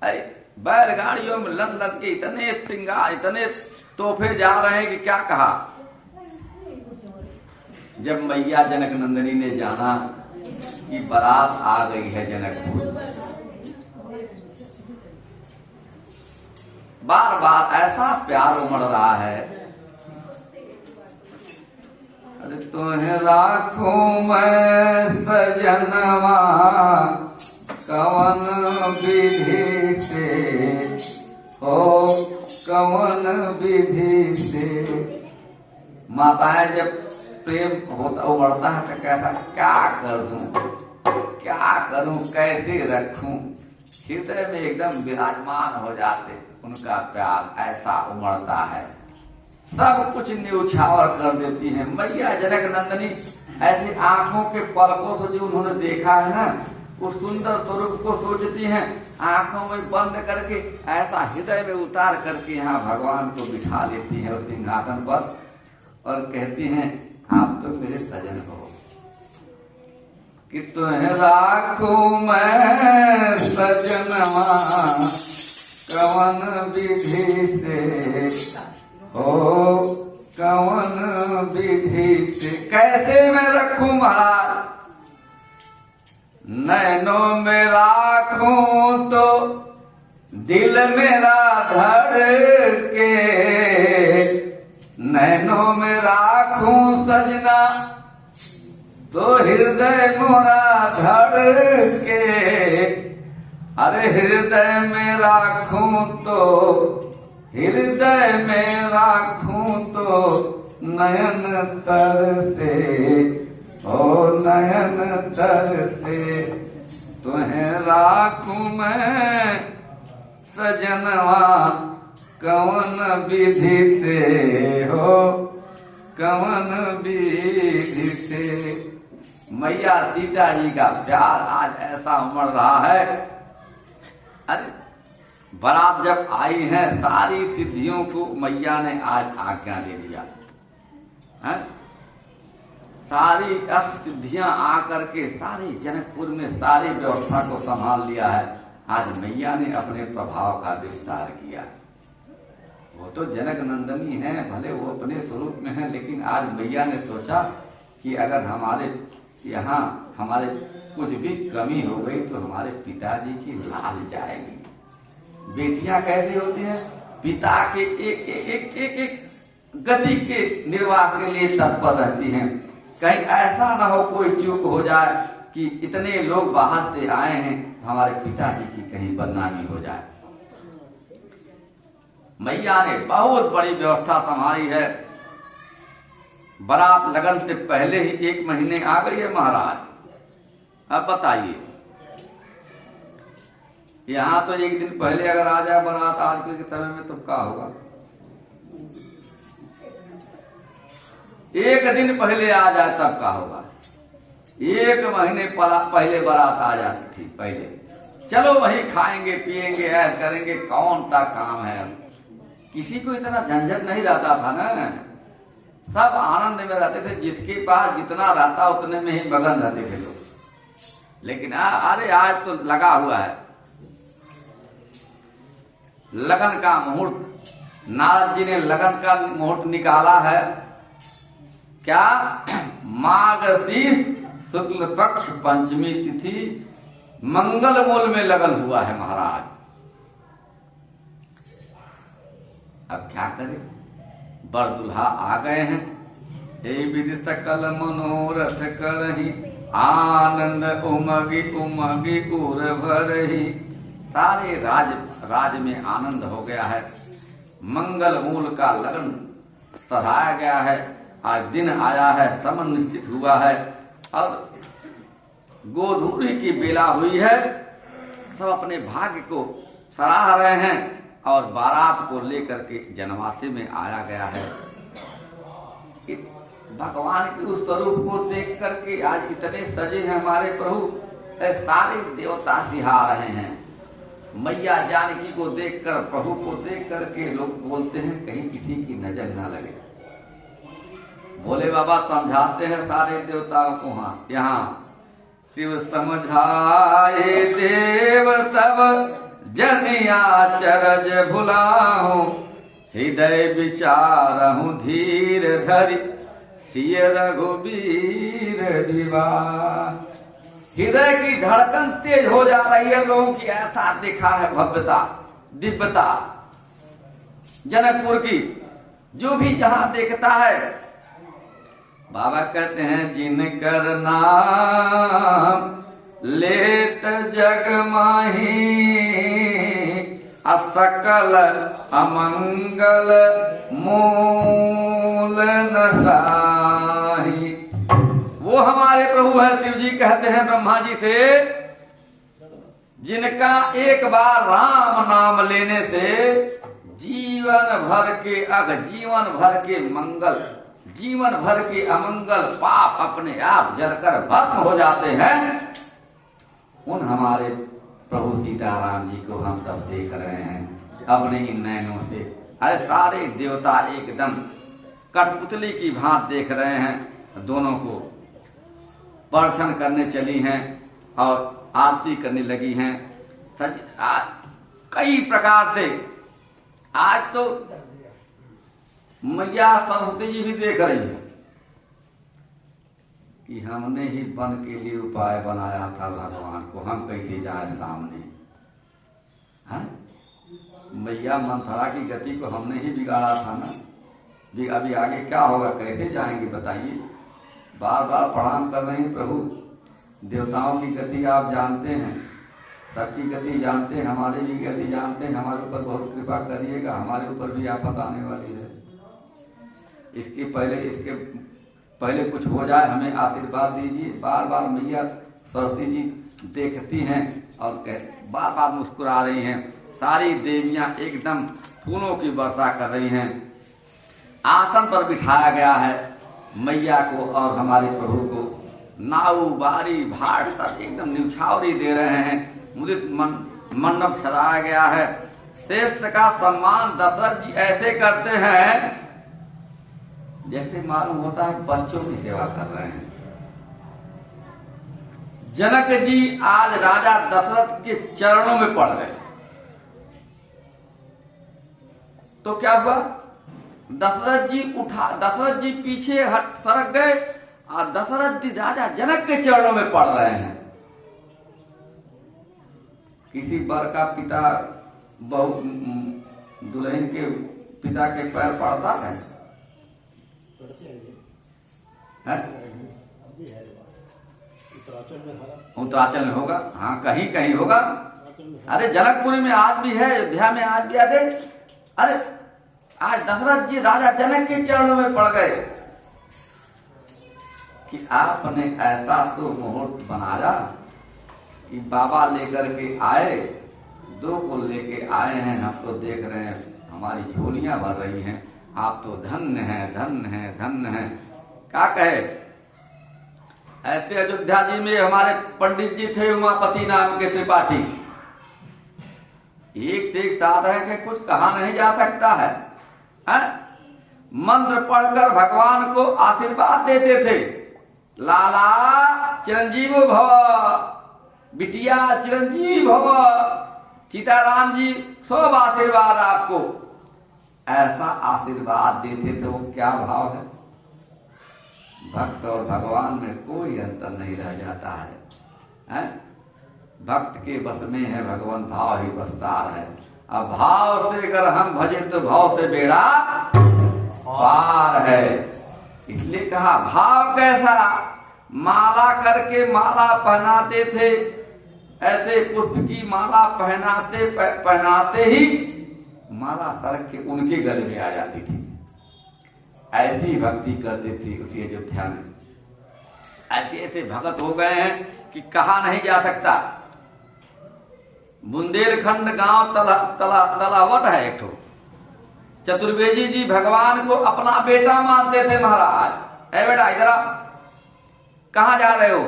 अरे बैलगाड़ियों में लद लद के इतने श्रृंगार, इतने तोहफे जा रहे हैं कि क्या कहा। जब मैया जनक नंदिनी ने जाना कि बारात आ गई है जनकपुर, बार बार ऐसा प्यार उमड़ रहा है। अरे तुम्हें राखूं मैं सजनवा कवन विधि से, ओ कवन विधि से। माताएं जब प्रेम होता उमड़ता है तो कहता क्या कर दूं, क्या करूं, कैसे रखूं। हृदय में एकदम विराजमान हो जाते, उनका प्यार ऐसा उमड़ता है, सब कुछ न्यौछावर कर देती है। मैया जनक नंदिनी ऐसी आंखों के पलकों से जो उन्होंने देखा है ना, उस सुंदर स्वरूप को सोचती हैं, आंखों में बंद करके ऐसा हृदय में उतार करके यहाँ भगवान को बिठा लेती है उस सिंहासन पर और कहती हैं आप तो मेरे सजन हो, कि तुम्हें राखूं मैं सजनवा कवन विधि से, हो कवन विधि से। कैसे मैं रखूं महाराज, नैनों में राखूं तो दिल मेरा धड़के, नैनों में राखूं सजना तो हृदय मोरा धड़के। अरे हृदय में राखूं तो, हृदय में राखूं तो नयन तर से, ओ नयन तर से। तुम्हें राखूं मैं सजनवा कवन विधि से, हो कवन विधि से। मैया सीता जी का प्यार आज ऐसा उमड़ रहा है। अरे बारात जब आई है, सारी सिद्धियों को मैया ने आज आज्ञा दे दिया है। सारी अष्ट सिद्धियां आकर के सारी जनकपुर में सारी व्यवस्था को संभाल लिया है। आज मैया ने अपने प्रभाव का विस्तार किया। वो तो जनक नंदनी है, भले वो अपने स्वरूप में है, लेकिन आज मैया ने सोचा कि अगर हमारे यहाँ हमारे कुछ भी कमी हो गई तो हमारे पिताजी की लाज जाएगी। बेटियां कैसी होती हैं, पिता के एक एक एक एक गति के निर्वाह के लिए तत्पर रहती हैं। कहीं ऐसा ना हो कोई चूक हो जाए कि इतने लोग बाहर से आए हैं, हमारे पिताजी की कहीं बदनामी हो जाए। मैया ने बहुत बड़ी व्यवस्था संभाली है। बारात लगन से पहले ही 1 महीने आ गई है महाराज। अब बताइए, यहाँ तो 1 दिन पहले अगर आ जाए बारात आज के समय में तो क्या होगा। 1 दिन पहले आ जाए तब क्या होगा। 1 महीने पहले बारात आ जाती थी। पहले चलो वही खाएंगे पिएंगे ऐश करेंगे, कौन सा काम है। किसी को इतना झंझट नहीं रहता था ना, सब आनंद में रहते थे। जिसके पास जितना रहता उतने में ही मगन रहते थे लोग। लेकिन अरे आज तो लगा हुआ है लगन का मुहूर्त। नारद जी ने लगन का मुहूर्त निकाला है। क्या, माघशीर्ष शुक्ल पक्ष पंचमी तिथि मंगल मूल में लगन हुआ है महाराज। अब क्या करें, बर दुल्हा आ गए हैं। ए विधि सकल मनोरथ करही, आनंद उमगी उमगी उर भरही। सारे राज में आनंद हो गया है। मंगल मूल का लगन सधाया गया है। आज दिन आया है, समय निश्चित हुआ है और गोधूली की बेला हुई है। सब अपने भाग्य को सराह रहे हैं और बारात को लेकर के जनवासी में आया गया है। भगवान के उस स्वरूप को देख करके आज इतने सजे हैं हमारे प्रभु, सारे देवता सिहा रहे हैं। मैया जानकी को देखकर, प्रभु को देख करके लोग बोलते हैं कहीं किसी की नजर ना लगे। भोले बाबा समझाते हैं सारे देवताओं को। यहाँ शिव समझाए देव सब जनिया चरज भुलाहूं, हृदय विचारहूं धीर धरि सिय रघुबीर विवाह। हृदय की धड़कन तेज हो जा रही है लोगों की। ऐसा देखा है भव्यता दिव्यता जनकपुर की। जो भी जहां देखता है, बाबा कहते हैं जिनकर नाम लेत जग माही, असकल अमंगल मूल नसाही। वो हमारे प्रभु है। शिव जी कहते हैं ब्रह्मा जी से, जिनका एक बार राम नाम लेने से जीवन भर के मंगल, जीवन भर के अमंगल पाप अपने आप जलकर भस्म हो जाते हैं। उन हमारे प्रभु सीताराम जी को हम सब देख रहे हैं अपने इन नैनों से। अरे सारे देवता एकदम कठपुतली की भांति देख रहे हैं दोनों को। प्रदर्शन करने चली हैं और आरती करने लगी हैं। कई प्रकार से आज तो मैया सरस्वती जी भी देख रही है कि हमने ही बन के लिए उपाय बनाया था भगवान को, हम कैसे जाए सामने। हाँ, मैया मंथरा की गति को हमने ही बिगाड़ा था ना। अभी आगे क्या होगा, कैसे जाएंगे बताइए। बार बार प्रणाम कर रहे हैं प्रभु। देवताओं की गति आप जानते हैं, सबकी गति जानते हैं, हमारी भी गति जानते हैं। हमारे ऊपर बहुत कृपा करिएगा, हमारे ऊपर भी आफत आने वाली है। इसके पहले कुछ हो जाए, हमें आशीर्वाद दीजिए। बार बार मैया सरस्वती जी देखती हैं और बार बार मुस्कुरा रही हैं। सारी देवियां एकदम फूलों की वर्षा कर रही हैं। आसन पर बिठाया गया है मैया को और हमारे प्रभु को। नाऊ बारी भाट सब एकदम न्यौछावरी दे रहे हैं। मुदित मंडप सजाया गया है। श्रेष्ठ का सम्मान दशरथ जी ऐसे करते हैं जैसे मालूम होता है बच्चों की सेवा कर रहे हैं। जनक जी आज राजा दशरथ के चरणों में पड़ गए। तो क्या हुआ, दशरथ जी पीछे सरक गए और दशरथ जी राजा जनक के चरणों में पड़ रहे हैं। किसी बर का पिता बहु दुल्हन के पिता के पैर पड़ता है? उत्तरांचल में होगा, हाँ कहीं कहीं होगा। अरे जनकपुरी में आज भी है, अयोध्या में आज भी आते। अरे आज दशरथ जी राजा जनक के चरणों में पड़ गए कि आपने ऐसा तो मुहूर्त बनाया कि बाबा लेकर के आए, 2 को लेके आए हैं। हम तो देख रहे हैं हमारी झोलियां भर रही हैं। आप तो धन्य हैं, धन्य हैं, धन्य हैं। क्या कहे, ऐसे अयोध्या जी में हमारे पंडित जी थे उमापति नाम के त्रिपाठी। एक से एक साधन है कि कुछ कहा नहीं जा सकता है। मंत्र पढ़कर भगवान को आशीर्वाद देते थे। लाला चिरंजीव भव, बिटिया चिरंजीवी भव, सीताराम जी सब आशीर्वाद आपको। ऐसा आशीर्वाद देते थे। वो क्या भाव है, भक्त और भगवान में कोई अंतर नहीं रह जाता है। भक्त के बस में है भगवान, भाव ही बसतार है। अब भाव से अगर हम भजे तो भाव से बेड़ा पार है। इसलिए कहा भाव कैसा, माला करके माला पहनाते थे। ऐसे पुष्प की माला पहनाते ही माला सरक के उनके गले में आ जाती थी। ऐसी भक्ति करती थी उसी अयोध्या में। ऐसे ऐसे भगत हो गए हैं कि कहा नहीं जा सकता। बुंदेलखंड गांव तलावट है एक ठो। चतुर्वेदी जी भगवान को अपना बेटा मानते थे। महाराज ए बेटा इधर आ, कहाँ जा रहे हो,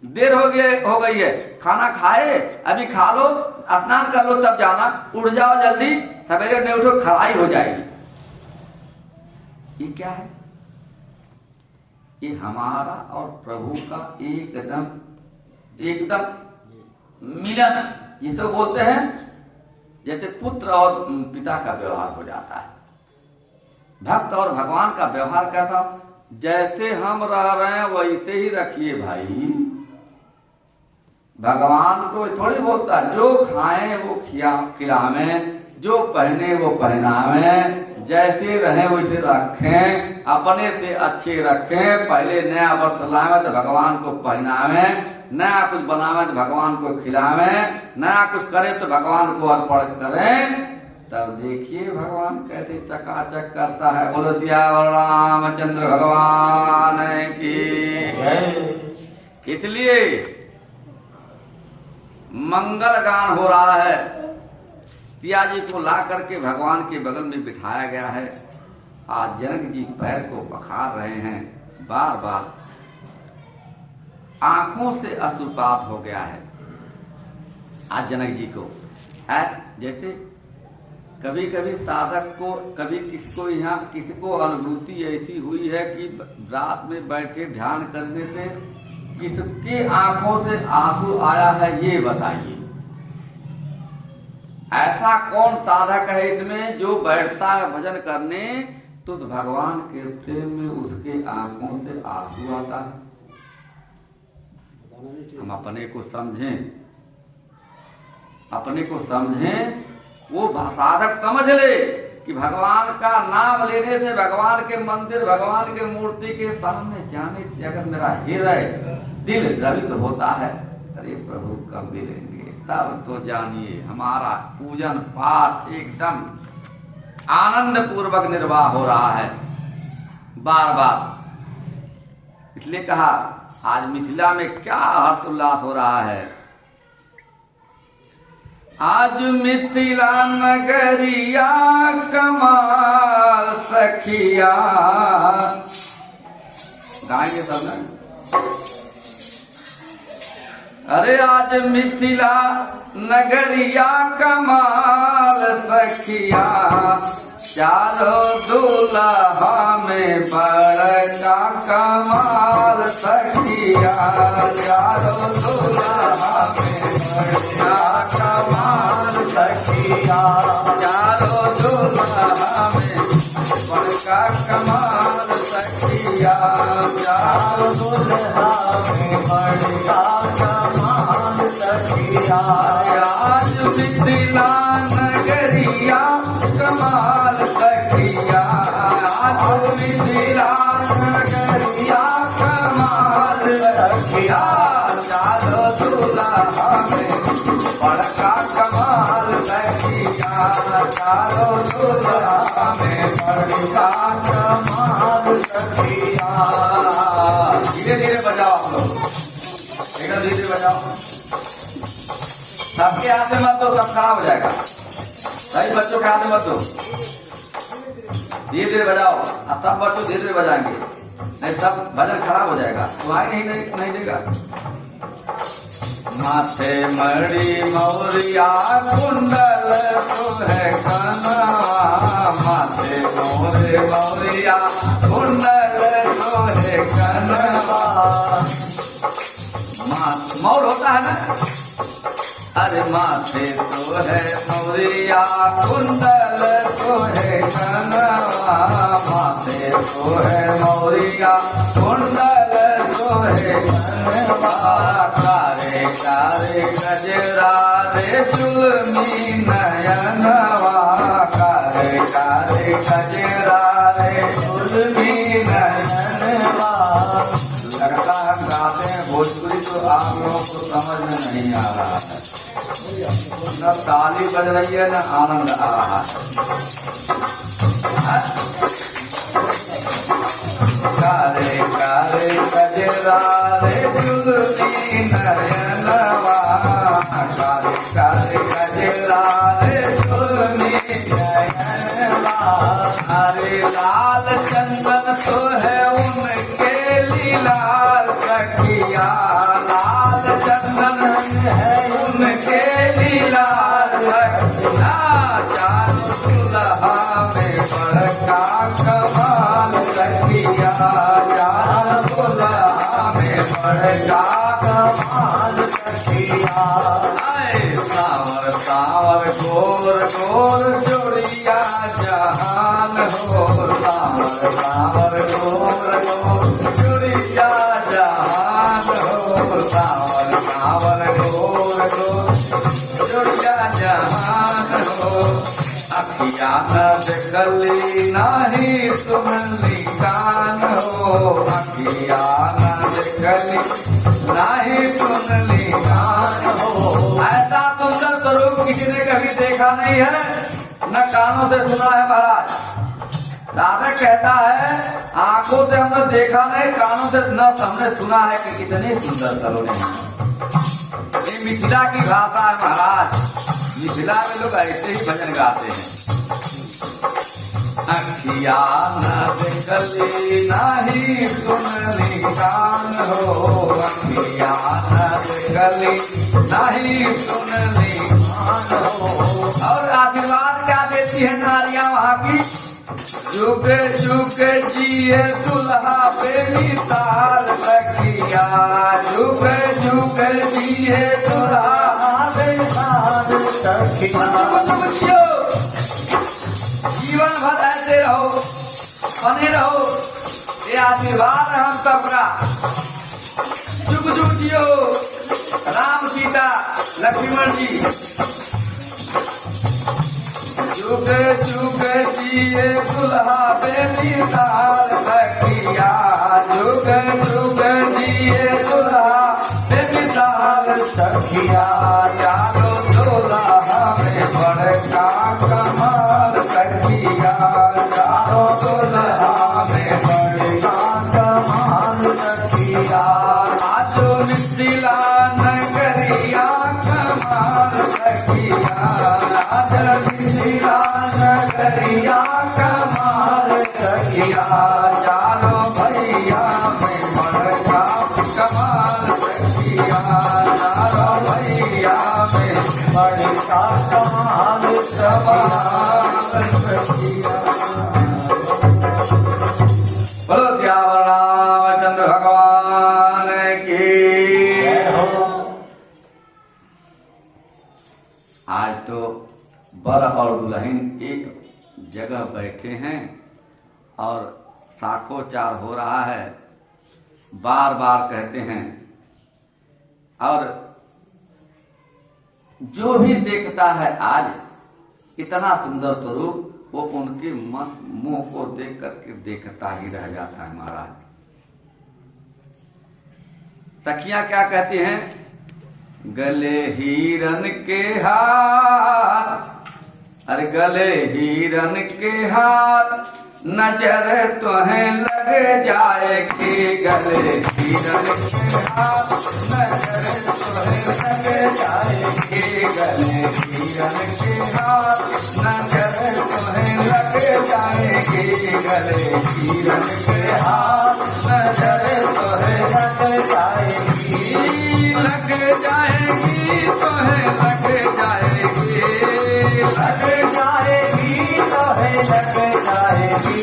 देर हो गई है, खाना खाए, अभी खा लो, स्नान कर लो तब जाना, उठ जाओ जल्दी, सवेरे नहीं उठो खराई हो जाएगी। ये क्या है, ये हमारा और प्रभु का एकदम मिलन, जिसको बोलते हैं जैसे पुत्र और पिता का व्यवहार हो जाता है। भक्त और भगवान का व्यवहार कैसा, जैसे हम रह रहे हैं वैसे ही रखिए भाई। भगवान को थोड़ी बोलता, जो खाएं वो खिलावें, जो पहने वो पहनावें, जैसे रहे वैसे रखें, अपने से अच्छे रखें। पहले नया वस्त्र लावे तो भगवान को पहनावें, नया कुछ बनावे तो भगवान को खिलावें, नया कुछ करे तो भगवान को अर्पण करें। तब देखिए भगवान कैसे चकाचक करता है। बोलो सियावर रामचंद्र भगवान की। इसलिए मंगल गान हो रहा है। सिया जी को ला करके भगवान के बगल में बिठाया गया है। आज जनक जी पैर को पखार रहे हैं। बार बार आंखों से अश्रुपात हो गया है आज जनक जी को। जैसे कभी कभी साधक को, कभी किसी को अनुभूति ऐसी हुई है कि रात में बैठे ध्यान करने से किसकी आंखों से आंसू आया है ये बताइए। ऐसा कौन साधक है इसमें जो बैठता है भजन करने तो भगवान के प्रेम में उसके आंखों से आंसू आता है। हम अपने को समझें, अपने को समझें। वो साधक समझ ले कि भगवान का नाम लेने से, भगवान के मंदिर, भगवान के मूर्ति के सामने जाने से अगर मेरा हृदय दिल द्रवित होता है, अरे प्रभु कब मिलेंगे, तब तो जानिए हमारा पूजन पाठ एकदम आनंद पूर्वक निर्वाह हो रहा है बार बार। इसलिए कहा आज मिथिला में क्या हर्ष उल्लास हो रहा है। आज मिथिला नगरिया कमाल सखिया, गाएंगे सब ना। अरे आज मिथिला नगरिया कमाल सखिया, चारों दूल्हा में बड़का कमाल सखिया, चारों दूल्हा में बड़का कमाल सखिया, चारों दूल्हा में बड़का कमाल सखिया, चारों दूल्हा में बड़का कमाल सखिया। आज मिथिला नगरिया कमाल सखिया, आज मिथिला नगरिया कमाल सखिया, चारों दूल्हा में बड़का कमाल सखिया, चारों दूल्हा में बड़का कमाल सखिया। धीरे धीरे बजाओ आप लोग, एकदम धीरे धीरे बजाओ। सबके हाथ में मत दो, सब खराब हो जाएगा। सही बच्चों के हाथ में मत दो, धीरे धीरे बजाओ। अब सब बच्चों धीरे धीरे बजाएंगे, नहीं सब भजन खराब हो जाएगा, सुनाई नहीं देगा। माथे मणि मौरिया कुंडल तो है कनवा, माथे मोरे मौरिया कुंडल तो है कनवा। मौर होता है ना, अरे माथे तो है मौरिया कुंडल तो है कनवा, माथे तो है मौरिया कुंडल तो है कनवा। कारे कारे गजरा रे जुल्मी नयनवा, कारे कारे गजरा रे जुल्मी नयनवा। लगता है हम गाते हैं भोजपुरी तो आप लोगों को समझ में नहीं आ रहा है, न ताली बज रही है न आनंद आ रहा है। कारे कारे गजरा रे जुल्मी नयनवा, कारे कारे गजरा रे जुल्मी नयनवा। अरे लाल चंदन तो है उनके लीलाल सखिया, लाल चंदन है उनके लीलाल सखिया, चारों दूल्हा में बड़का कमाल सखिया, चारों दूल्हा में बड़का कमाल सखिया। सावर सावर गोर गोर जोड़िया जहान हो, सावर सावर गोर गोर जोड़िया जहान हो, सावर सावर गोर गोर जोड़िया जहान हो। अखिया न देखली नाही सुनली कान हो, अखिया न देखली नाही सुनली कान हो। ऐसा सुंदर स्वरूप किसी ने कभी देखा नहीं है, न कानों से सुना है महाराज। राधा कहता है आंखों से हमने देखा नहीं, कानों से न हमने सुना है कि कितने सुंदर सलोने हैं। ये मिथिला की भाषा है महाराज, मिथिला में लोग ऐसे ही भजन गाते हैं। अखिया न देखली नाही सुनली कान हो, अखिया न देखली नाही सुनली कान हो। और आशीर्वाद क्या देती है नारियां वहां की, जुग जुग जिए दुल्हा बेमिसाल सखिया, जुग जुग जिए दुल्हा बेमिसाल सखिया। जीवन भर ऐसे रहो, बने रहो, ये आशीर्वाद है हम सबका। जुग जुग जियो राम सीता लक्ष्मण जी। जुग जुग जिए दुल्हा बेमिसाल सखिया, जुग जुग जिए दुल्हा बेमिसाल सखिया। जानो दुल्हा में बड़का कमाल सखिया, जानो दुल्हा में बड़का कमाल सखिया। आजो मिथिला नगरिया कमाल सखिया, आजो मिथिला नगरिया कमाल सखिया। चारों भैया में बड़का कमाल सखिया, चारों भैया में बड़का कमाल सखिया। बोलो सियावर रामचंद्र भगवान की। आज तो वर और दुल्हन एक जगह बैठे हैं और साखोचार हो रहा है, बार बार कहते हैं। और जो भी देखता है आज इतना सुंदर स्वरूप, वो उनके मुंह को देख करके देखता ही रह जाता है महाराज। सखियां क्या कहती हैं? गले हिरन के हार, अरे गले हिरन के हार, नजर तुम्हें लग जाएगी। गले हिरन के हार, नजर तुम्हें लग जाएगी। गले हिरन के हार, नजर तुम्हें लग जाएगी। गले हिरन के हार, नजर तुम्हें लग जाएगी। लग जाएगी तुम्हें लग जाएगी, लग जाएगी तुम्हें लग जाएगी।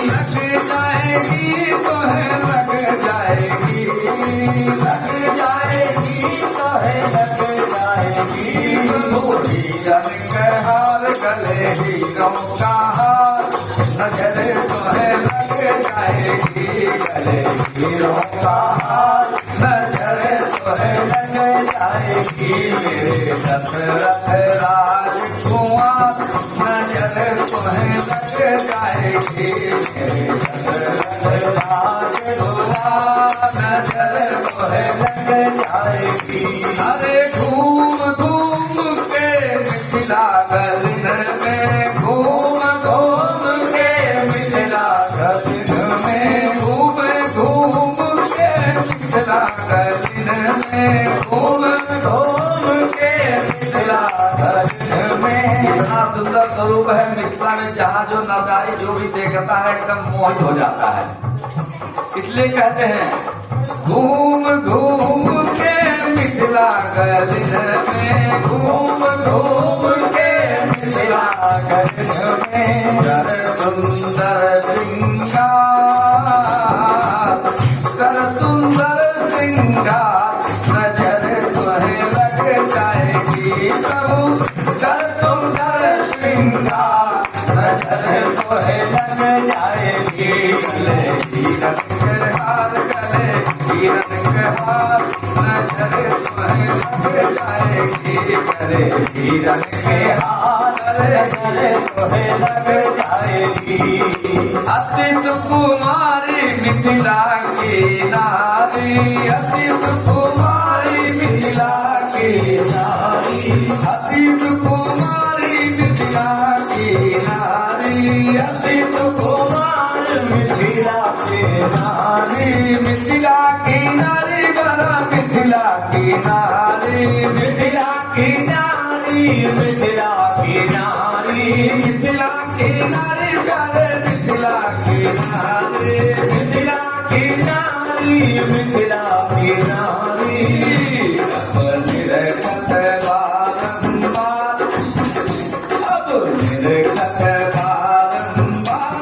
लग जाएगी तुम्हें लग जाएगी, लग जाएगी तुम्हें लग जाएगी। हिरन के हार, गले हीरों का हार, नजर तुम्हें लग जाएगी। गले हीरों का हार, नजर तुम्हें लग जाएगी। मेरे दशरथ राजकुमार, नजर तुम्हें लग जाएगी। मेरे दशरथ राजकुमार, नजर तुम्हें लग जाएगी। अरे घूम घूम के मिथिला गगन में, घूम घूम के मिथिला गगन में, घूम घूम के मिथिला गगन में, घूम घूम के मिथिला गगन में। इतना सुंदर स्वरूप है मिथिला में, जहाँ जो नजारे जो भी देखता है एकदम मोहित हो जाता है। इसलिए कहते हैं घूम घूम के मिथिला गगन में, घूम घूम के मिथिला गगन में। कर सुंदर श्रृंगार, कर सुंदर श्रृंगार, नजर तुम्हें लग जाएगी। प्रभु कर सुंदर श्रृंगार, नजर तुम्हें लग जाएगी। गले हिरन के हार, गले हिरन के हार, नजर तुम्हें लग जाएगी। गले हिरन के हार, गले तुम्हें लग जाएगी। अति सुकुमारी मिथिला की नारी, अति सुकुमारी मिथिला की नारी, अति सुकुमारी मिथिला की नारी, अति सुकुमार मिथिला की नारी। मिथिला की नारी, बड़ा मिथिला की नारी, मिथिला की नारी, मिथिला की नारी, मिथिला की नारी, बड़े मिथिला की नारी, मिथिला की नारी, मिथिला की नारी। अब निरखत बारंबार, अब निरखत बारंबार,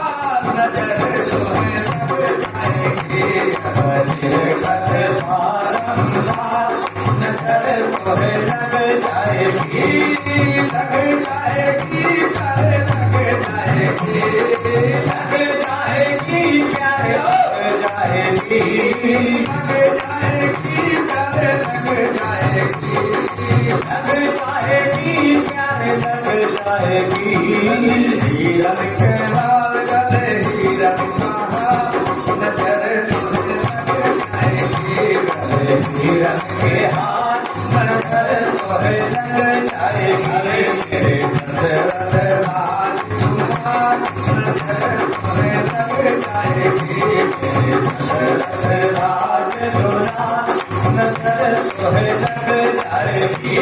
जाएगी। हिरन के लाल गले हिरन कहाँ, नजर तुम्हें लग जाएगी। गले हिरन के हाथ नजर तोहे लग जाएगी। मेरे दशरथ राजकुमार, नजर तुम्हें लग जाएगी। मेरे दशरथ राजकुमार नजर तोहे लग जाएगी।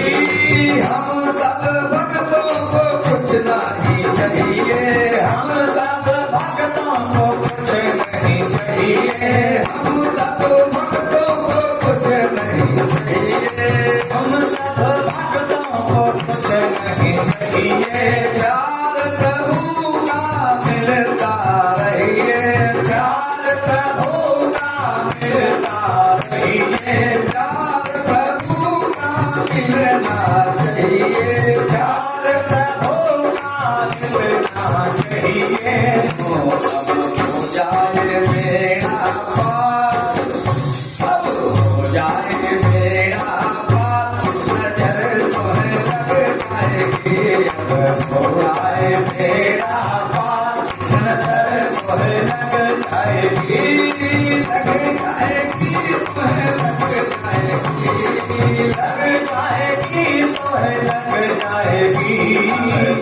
हम सब भक्तों को कुछ नहीं चाहिए। हम सब भक्तों को कुछ नहीं चाहिए। हम सब भक्तों को कुछ नहीं चाहिए। हम सब भक्तों को कुछ नहीं चाहिए। प्यार प्रभु का मिलता रहिए। प्यार प्रभु का मिलता रहिए। प्यार प्रभु का मिलना चाहिए। प्यार प्रभु का मिलना चाहिए। हो जाए मेरा पार, अब हो जाए मेरा पार, नजर तुम्हें लग जाएगी। अब हो जाए मेरा पार नजर तोहे लग जाएगी। लग जाएगी, तुम्हें लग जाएगी। लग जाएगी तोहे लग जाएगी।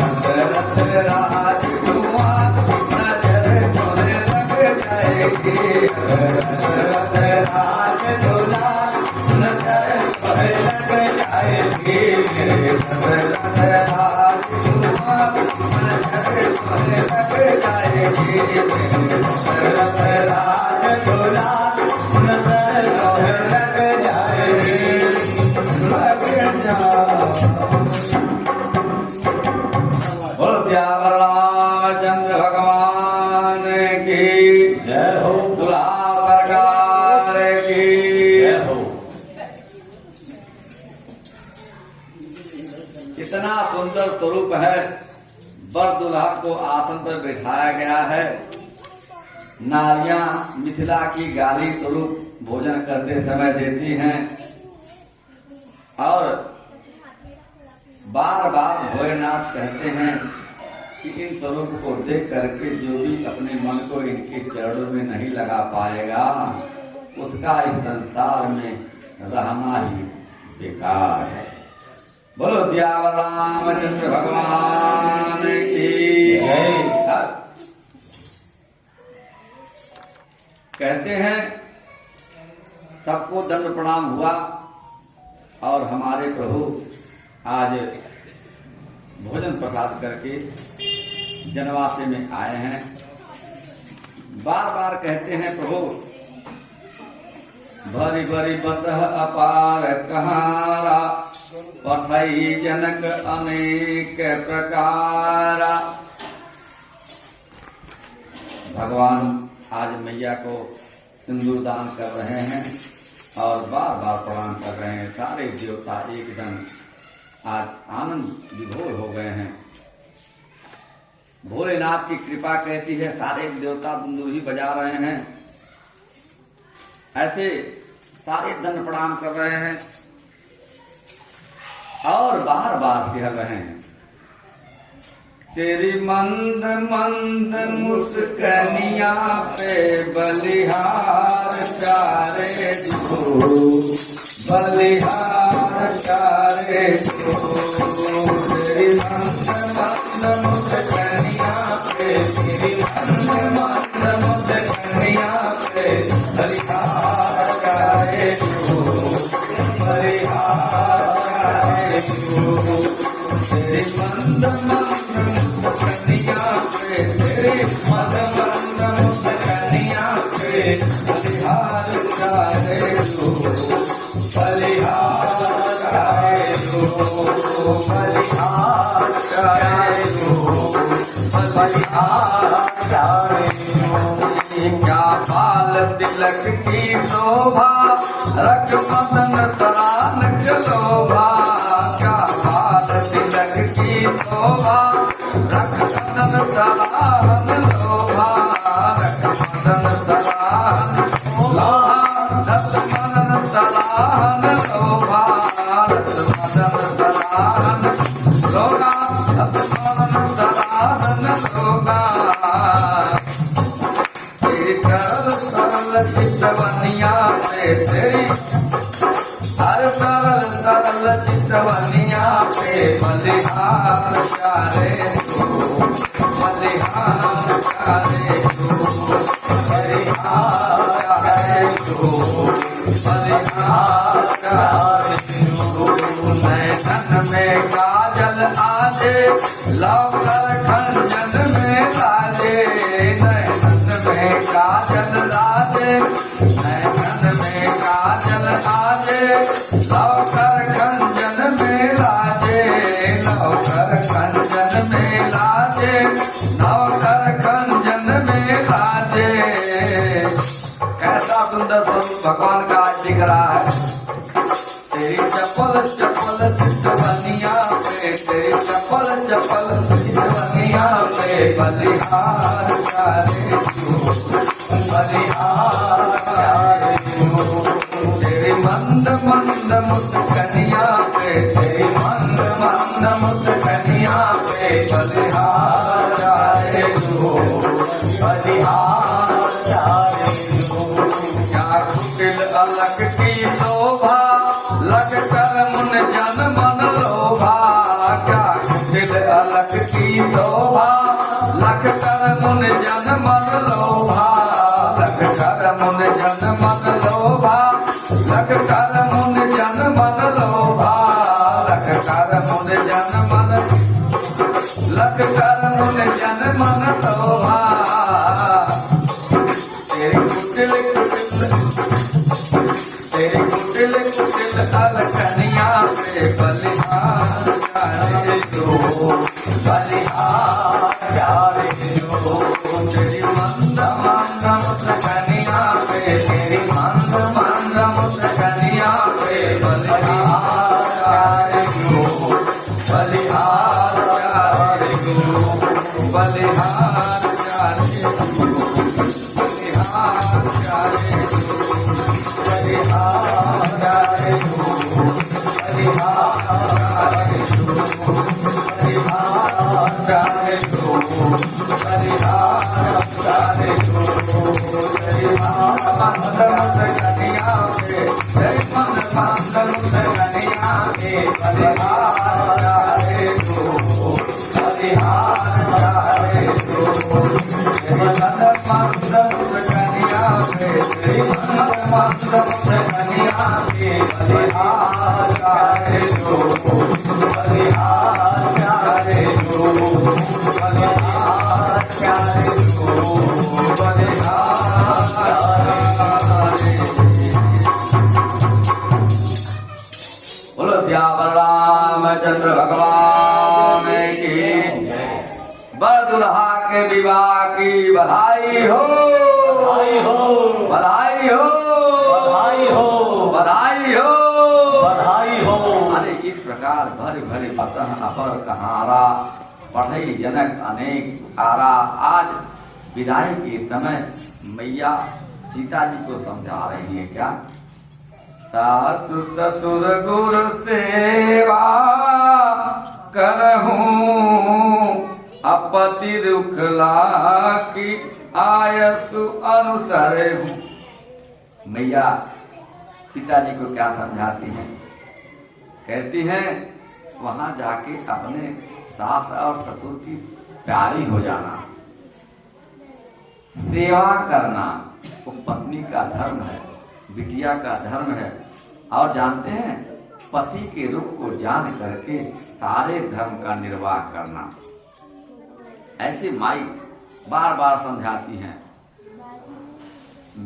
दशरथ राजकुमार, नजर तुम्हें लग जाएगी। दशरथ राजकुमार नजर तोहे लग जाएगी। मेरे दशरथ राजकुमार, नजर तुम्हें लग जाएगी। मेरे दशरथ दशरथ राजकुमार नजर तोहे लग जाएगी। लग जा। बोल त्यावर रामचंद्र भगवान की जय हो। दुल्हा सरकार की जय हो। इतना सुंदर स्वरूप है। वर दुल्हा को आसन पर बिठाया गया है। नारियां मिथिला की गाली स्वरूप भोजन करते समय देती हैं और बार बार भोलेनाथ कहते हैं कि इन स्वरूप को देख करके जो भी अपने मन को इनके चरणों में नहीं लगा पाएगा, उसका इस संसार में रहना ही बेकार है। बोलो सियावर रामचंद्र भगवान की जय। कहते हैं सबको दंड प्रणाम हुआ और हमारे प्रभु आज भोजन प्रसाद करके जनवासे में आए हैं। बार बार कहते हैं प्रभु भरी भरी बतह अपार कहारा, पठई जनक अनेक प्रकारा। भगवान आज मैया को सिंदूर दान कर रहे हैं और बार बार प्रणाम कर रहे हैं। सारे देवता एकदम आज आनंद विभोर हो गए हैं। भोलेनाथ की कृपा कैसी है, सारे देवता सिंदूर ही बजा रहे हैं। ऐसे सारे दंड प्रणाम कर रहे हैं और बार बार कह रहे हैं तेरी मंद मंद मुस्कनिया पे बलिहार चारे दो, बलिहार चारे दो। तेरी मंद मंद मुस्कनिया पे, तेरी मंद मंद मुस्कनिया पे बलिहार चारे दो, बलिहार चारे दो। तेरी मंद मंद मुस्कनिया पे, तेरी मंद मंद मुस्कनिया पे बलिहार चारे दो, बलिहार चारे दो, बलिहार चारे दो, बलिहार चारे दो। क्या बाल तिलक की शोभा, रख मदन तरान लोभा। क्या बाल तिलक की शोभा, रख मदन तरान लोभा। रख मदन तरान लोभा, रख मदन तरान लोभा। रख मदन तरान लोभा, रख मदन चारे तो बलिहार चारे तो बलिहार चारे तो बलिहार चारे तो नैनन में काजल आजे लौकर खंजन में लाजे नैनन में काजल लाजे नैनन में काजल आजे लौकर खंजन में लाजे लौकर खंजन में लाजे लौकर खंजन में लाजे। कैसा सुंदर स्वरूप भगवान का आज दिख रहा है। तेरी चपल चपल चितवनिया पे तेरी चपल चपल चितवनिया पे बलिहार चारे तू बलिहार चारे तू तेरी मंद मंद मुस्कनिया पे तेरी मंद मंद मुस्कनिया पे बलिहार चारे तू बलिहार चारे तू। क्या कुटिल अलग की शोभा लग कर मुन जन मन लोभा क्या कुटिल अलग की शोभा लग कर मुन जन मन लोभा लग कर मुन जन मन लोभा लग कर मुन जन मन लोभा लग कर मुन जन मन लग कर मुन जन मन लोभा। तेरी कुटिल तेरी कुटिल कुटिल अलकनिया पे बलिहार चारे तो बलिहार चारे तो तेरी मंद मंद मुस्कनिया पे तेरी मंद मंद मुस्कनिया पे बलिहार चारे तो बलिहार चारे तो बलिहार चारे तो बलिहार चारे तो बलिहार चारे तो बलिहार चारे तो बलिहार चारे तो बलिहार चारे तो बलिहार मंद मुस्कनिया पे जय मन मंद मुस्कनिया पे बलिहार चारे तो बलिहार चारे तो मन मंद मुस्कनिया पे जय मन मंद मुस्कनिया पे बलिहार चारे तो बलिहार चारे तो बलिहार चारे तो बलिहार चारे। बोलो श्यावर रामचंद्र भगवान की बर दुल्हा के विवाह की बधाई हो बधाई हो बधाई हो बधाई हो बधाई हो बधाई हो। अरे इस प्रकार भरे भरे बतन अपर कहारा पढ़ई जनक अनेक पुकारा। आज विदाई के समय मैया सीता जी को समझा रही है क्या। सासु ससुर गुरु सेवा करहूं अपति रुखला की आयसु अनुसर हूँ। मैया सीता जी को क्या समझाती हैं। कहती हैं वहां जाके अपने सास और ससुर की प्यारी हो जाना, सेवा करना वो पत्नी का धर्म है, बिटिया का धर्म है। और जानते हैं पति के रूप को जान करके सारे धर्म का निर्वाह करना। ऐसे माई बार बार समझाती हैं।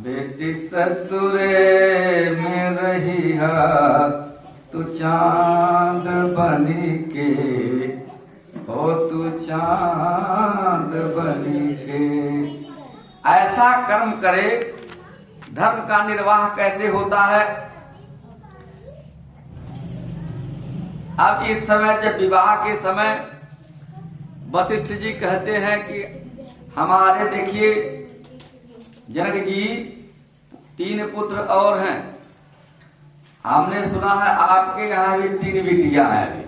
बेटी ससुरे में रही है तू चांद बनी के, हो तू चांद बनी के। ऐसा कर्म करे। धर्म का निर्वाह कैसे होता है। अब इस समय जब विवाह के समय वशिष्ठ जी कहते हैं कि हमारे देखिए जनक जी 3 पुत्र और हैं, हमने सुना है आपके यहाँ भी 3 बिटियां हैं। अभी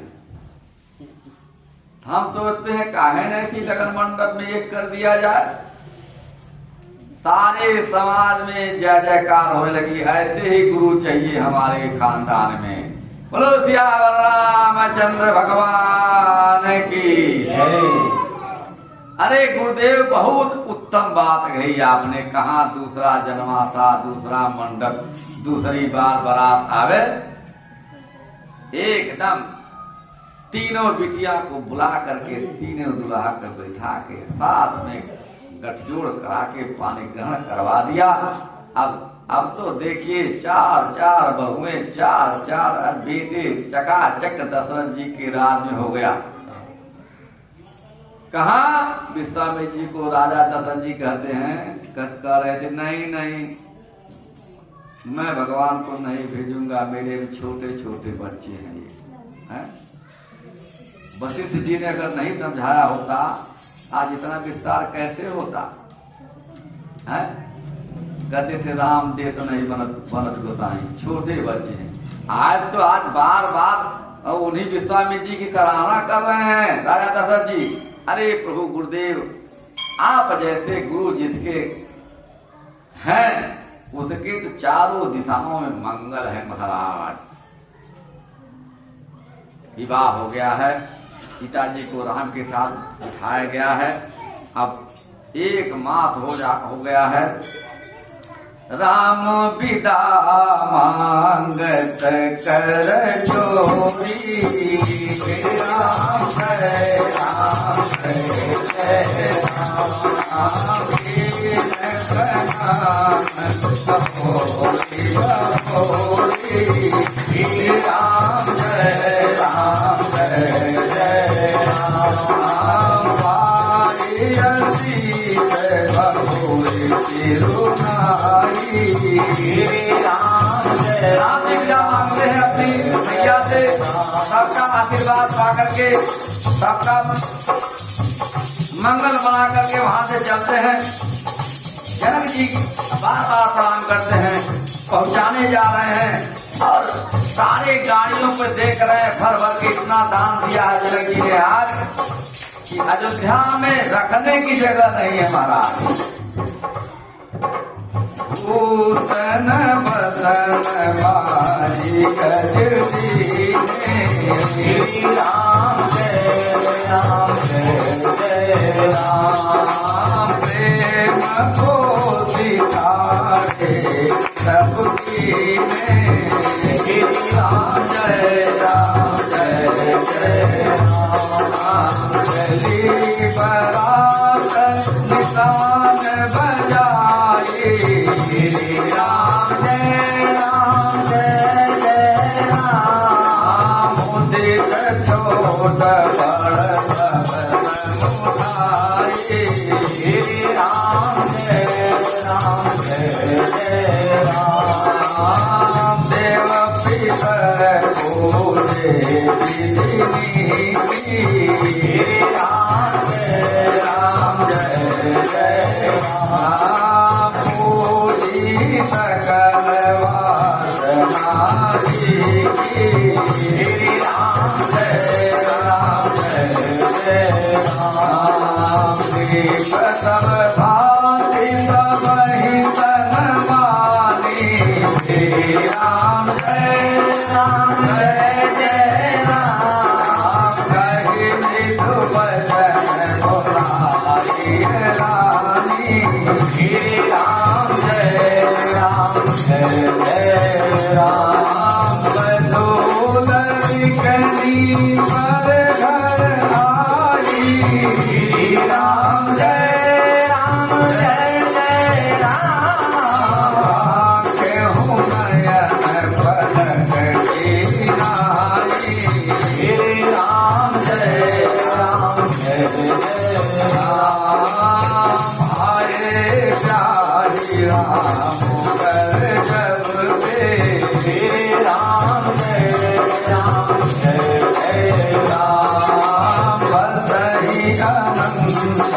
हम सोचते हैं काहे नहीं थी लगन मंडप में एक कर दिया जाए। सारे समाज में जय जयकार होने लगी। ऐसे ही गुरु चाहिए हमारे खानदान में, बोलो सियावर रामचंद्र भगवान की जय। अरे गुरुदेव बहुत उत्तम बात कही आपने। कहा दूसरा जन्माता, दूसरा मंडप, दूसरी बार बारात आवे, एकदम तीनों बिटिया को बुला करके तीनों दुल्हा कर बैठा के साथ में गठजोड़ करा के पानी ग्रहण करवा दिया। अब तो देखिए चार चार बहुएं, चार चार बेटे चकाचक दशरथ जी के राज में हो गया। कहा विश्वामित्र जी को राजा दशरथ जी कहते हैं, कह रहे थे नहीं नहीं मैं भगवान को नहीं भेजूंगा, मेरे भी छोटे छोटे बच्चे हैं ये है? वशिष्ठ जी ने अगर नहीं समझाया होता आज इतना विस्तार कैसे होता है? कहते थे राम दे तो नहीं बनत गोसाई, छोटे बच्चे हैं। आज बार बार उन्हीं विश्वामित्र जी की सराहना कर रहे हैं राजा दशरथ जी। अरे प्रभु गुरुदेव, आप जैसे गुरु जिसके हैं उसके तो चारों दिशाओं में मंगल है महाराज। विवाह हो गया है, पिताजी को राम के साथ बिठाया गया है। अब एक मास हो गया है। राम विदा मांगत कर चोरी, राम जय राम जय राम राम जी क्या मांगते हैं अपनी मैया से? सबका आशीर्वाद पा करके, सबका मंगल बना करके वहां से चलते हैं। जनक जी बार बार प्रणाम करते हैं, पहुंचाने जा रहे हैं और सारे गाड़ियों पे देख रहे हैं भर भर के इतना दान दिया है जनक जी ने आज कि अयोध्या में रखने की जगह नहीं है महाराज। भूतन बदन मारी कजरी राम जय राम जय राम, प्रेम को सिखाए सबकी में राम जय राम चली बरात निशान बजाए राम जय राम, मुदित छोट बड़ सब उठाए राम जय राम, देव पितर को देवी राम जय राम, पूरी सकल वासना की राम जय राम, दीप सब भांति सब ही तन मानी राम जय जय राम, कही मृदु वचन बोलाई रानी राम जय राम, बदोदरी कनी पर घर आई राम जय राम, केहूँ नयन पलक की नाई राम जय राम, आए प्यारी राम कर जब पे राम जय राम, बसही अनंत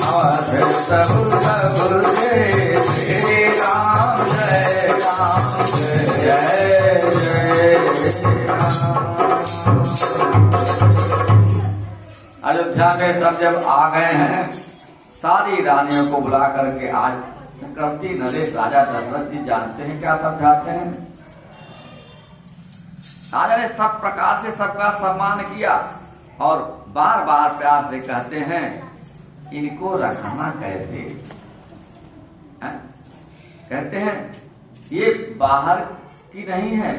अवध सब सब के राम जय राम। अयोध्या में सब जब आ गए हैं, सारी रानियों को बुला करके आज चक्रवर्ती नरेश राजा दशरथ जी जानते हैं क्या समझाते हैं? राजा ने सब प्रकार से सबका सम्मान किया और बार बार प्यार से कहते हैं इनको रखना कैसे है? कहते हैं ये बाहर की नहीं है,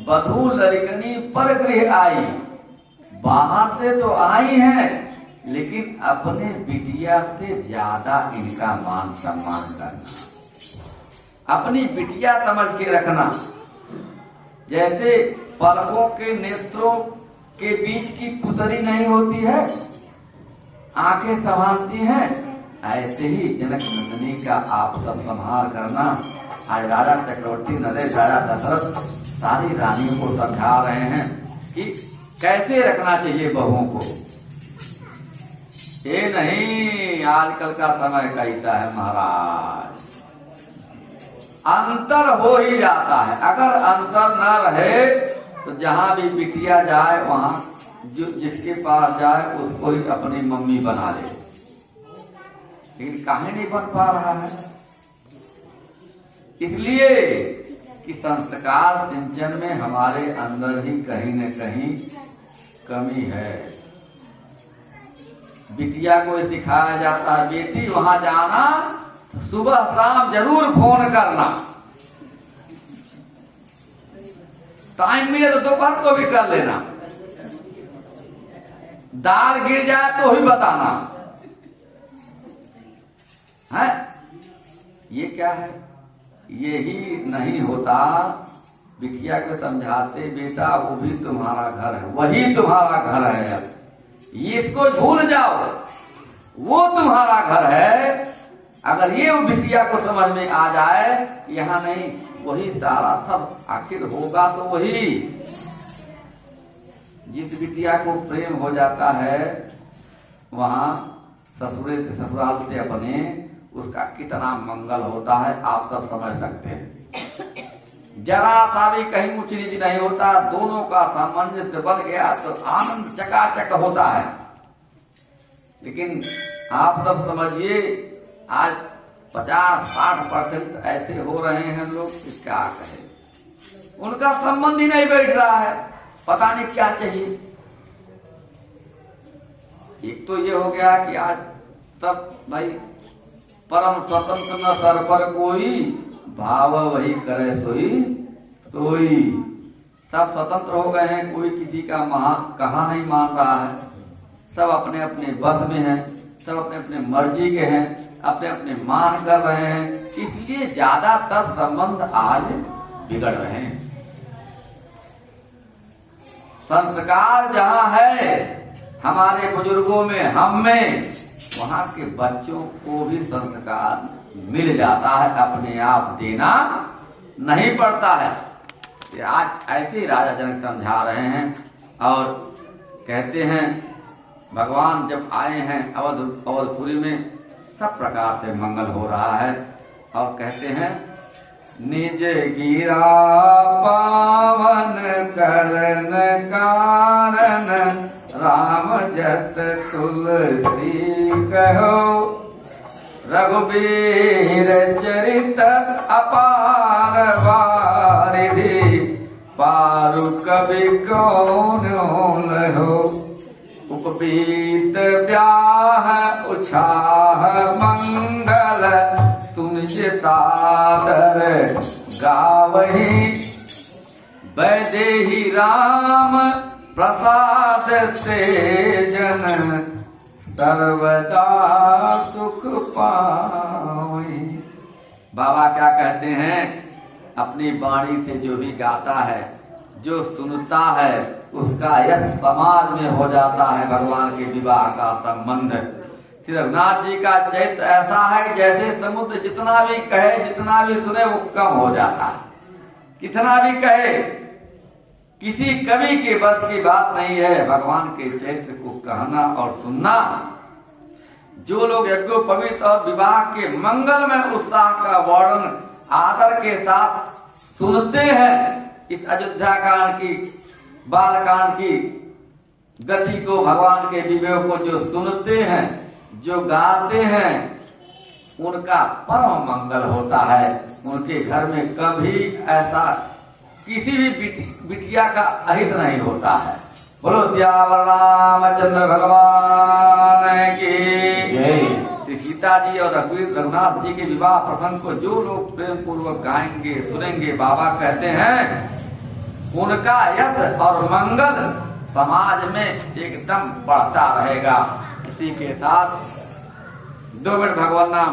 बधू लड़कनी पर गृह आई। बाहर से तो आई है लेकिन अपने बिटिया से ज्यादा इनका मान सम्मान करना, अपनी बिटिया समझ के रखना। जैसे पलकों के नेत्रों के बीच की पुतली नहीं होती है, आंखें संभालती हैं, ऐसे ही जनक नंदिनी का आप सब संभाल करना। आज राजा चक्रवर्ती नरेश राजा दशरथ सारी रानियों को समझा रहे हैं कि कैसे रखना चाहिए बहुओं को। ये नहीं आजकल का समय कैसा है महाराज, अंतर हो ही जाता है। अगर अंतर न रहे तो जहां भी बिटिया जाए वहां जो जिसके पास जाए उसको ही अपनी मम्मी बना ले, लेकिन काहे नहीं बन पा रहा है? इसलिए कि संस्कार सिंचन में हमारे अंदर ही कहीं न कहीं कमी है। बिटिया को सिखाया जाता है बेटी वहां जाना, सुबह शाम जरूर फोन करना, टाइम मिले तो दोपहर को भी कर लेना, दाल गिर जाए तो ही बताना है। ये क्या है? यही नहीं होता। बिटिया को समझाते बेटा वो भी तुम्हारा घर है, वही तुम्हारा घर है, अब इसको भूल जाओ, वो तुम्हारा घर है। अगर ये बिटिया को समझ में आ जाए यहाँ नहीं वही सारा सब, आखिर होगा तो वही। जिस बिटिया को प्रेम हो जाता है वहां ससुरे से ससुराल से अपने उसका कितना मंगल होता है आप सब समझ सकते हैं। जरा सा भी कहीं ऊंच नीच नहीं होता, दोनों का सामंजस्य बन गया तो आनंद चकाचक होता है। लेकिन आप सब समझिए आज 50-60% ऐसे हो रहे हैं लोग, क्या कहे, उनका संबंध ही नहीं बैठ रहा है, पता नहीं क्या चाहिए। एक तो ये हो गया कि आज तब भाई परम स्वतंत्र न सर पर कोई, भाव वही करे सोई सोई। सब स्वतंत्र हो गए हैं, कोई किसी का कहा नहीं मान रहा है, सब अपने अपने बस में हैं, सब अपने अपने मर्जी के हैं, अपने अपने मान कर रहे हैं। इसलिए ज्यादातर संबंध आज बिगड़ रहे हैं। संस्कार जहां है हमारे बुजुर्गों में, हम में, वहां के बच्चों को भी संस्कार मिल जाता है, अपने आप देना नहीं पड़ता है। ये आज ऐसे ही राजा जनक समझा रहे हैं और कहते हैं भगवान जब आए हैं अवधपुरी में सब प्रकार से मंगल हो रहा है और कहते हैं निज गिरा पावन करन कारण राम जस तुलसी कहो रघुबीर चरित अपार वारिधि पारु कवि कौन हो उपबीत ब्याह उछाह मंगल तुम चितादर गावही वैदेही राम प्रसाद तेजन सर्वदा सुख पावई। बाबा क्या कहते हैं, अपनी वाणी से जो भी गाता है, जो सुनता है, उसका यश समाज में हो जाता है भगवान के विवाह का संबंध। श्री रघुनाथ जी का चरित्र ऐसा है जैसे समुद्र जितना भी कहे, जितना भी सुने वो कम हो जाता है, कितना भी कहे किसी कवि के बस की बात नहीं है भगवान के चरित्र को कहना और सुनना। जो लोग यज्ञोपवीत और विवाह के मंगल में उत्साह का वर्णन आदर के साथ सुनते हैं, इस अयोध्या कांड की, बाल कांड की गति को, भगवान के विवेक को जो सुनते हैं, जो गाते हैं, उनका परम मंगल होता है। उनके घर में कभी ऐसा किसी भी बिटिया का अहित नहीं होता है। बोलो सियावर रामचंद्र भगवान की जय। सीता जी और रघुनाथ जी के विवाह प्रसंग को जो लोग प्रेम पूर्वक गाएंगे सुनेंगे, बाबा कहते हैं उनका यश और मंगल समाज में एकदम बढ़ता रहेगा। इसी के साथ 2 मिनट भगवान नाम।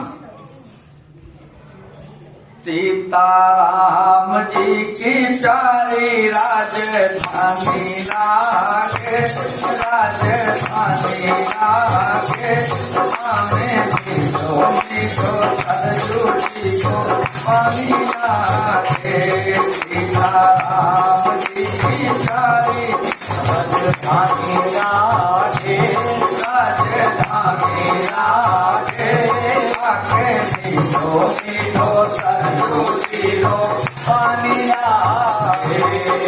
सीताराम जी की प्यारी राजधानी लागे, राजधानी लागे, हमें मीठो मीठो सरजूती को पानी लागे। सीताराम जी की प्यारी राजधानी लागे, राजधानी लागे, आके मीठो मीठो सरजूती को पानी लागे।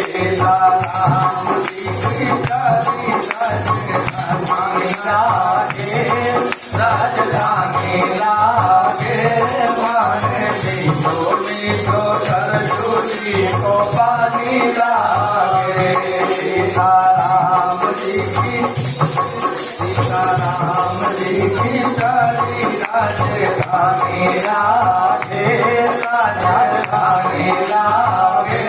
सीताराम जी की प्यारी राजधानी लागे, राजधानी लागे, माने मीठो मीठो सरजूती को पानी लागे। सीताराम जी की प्यारी राजधानी लागे, राजधानी लागे,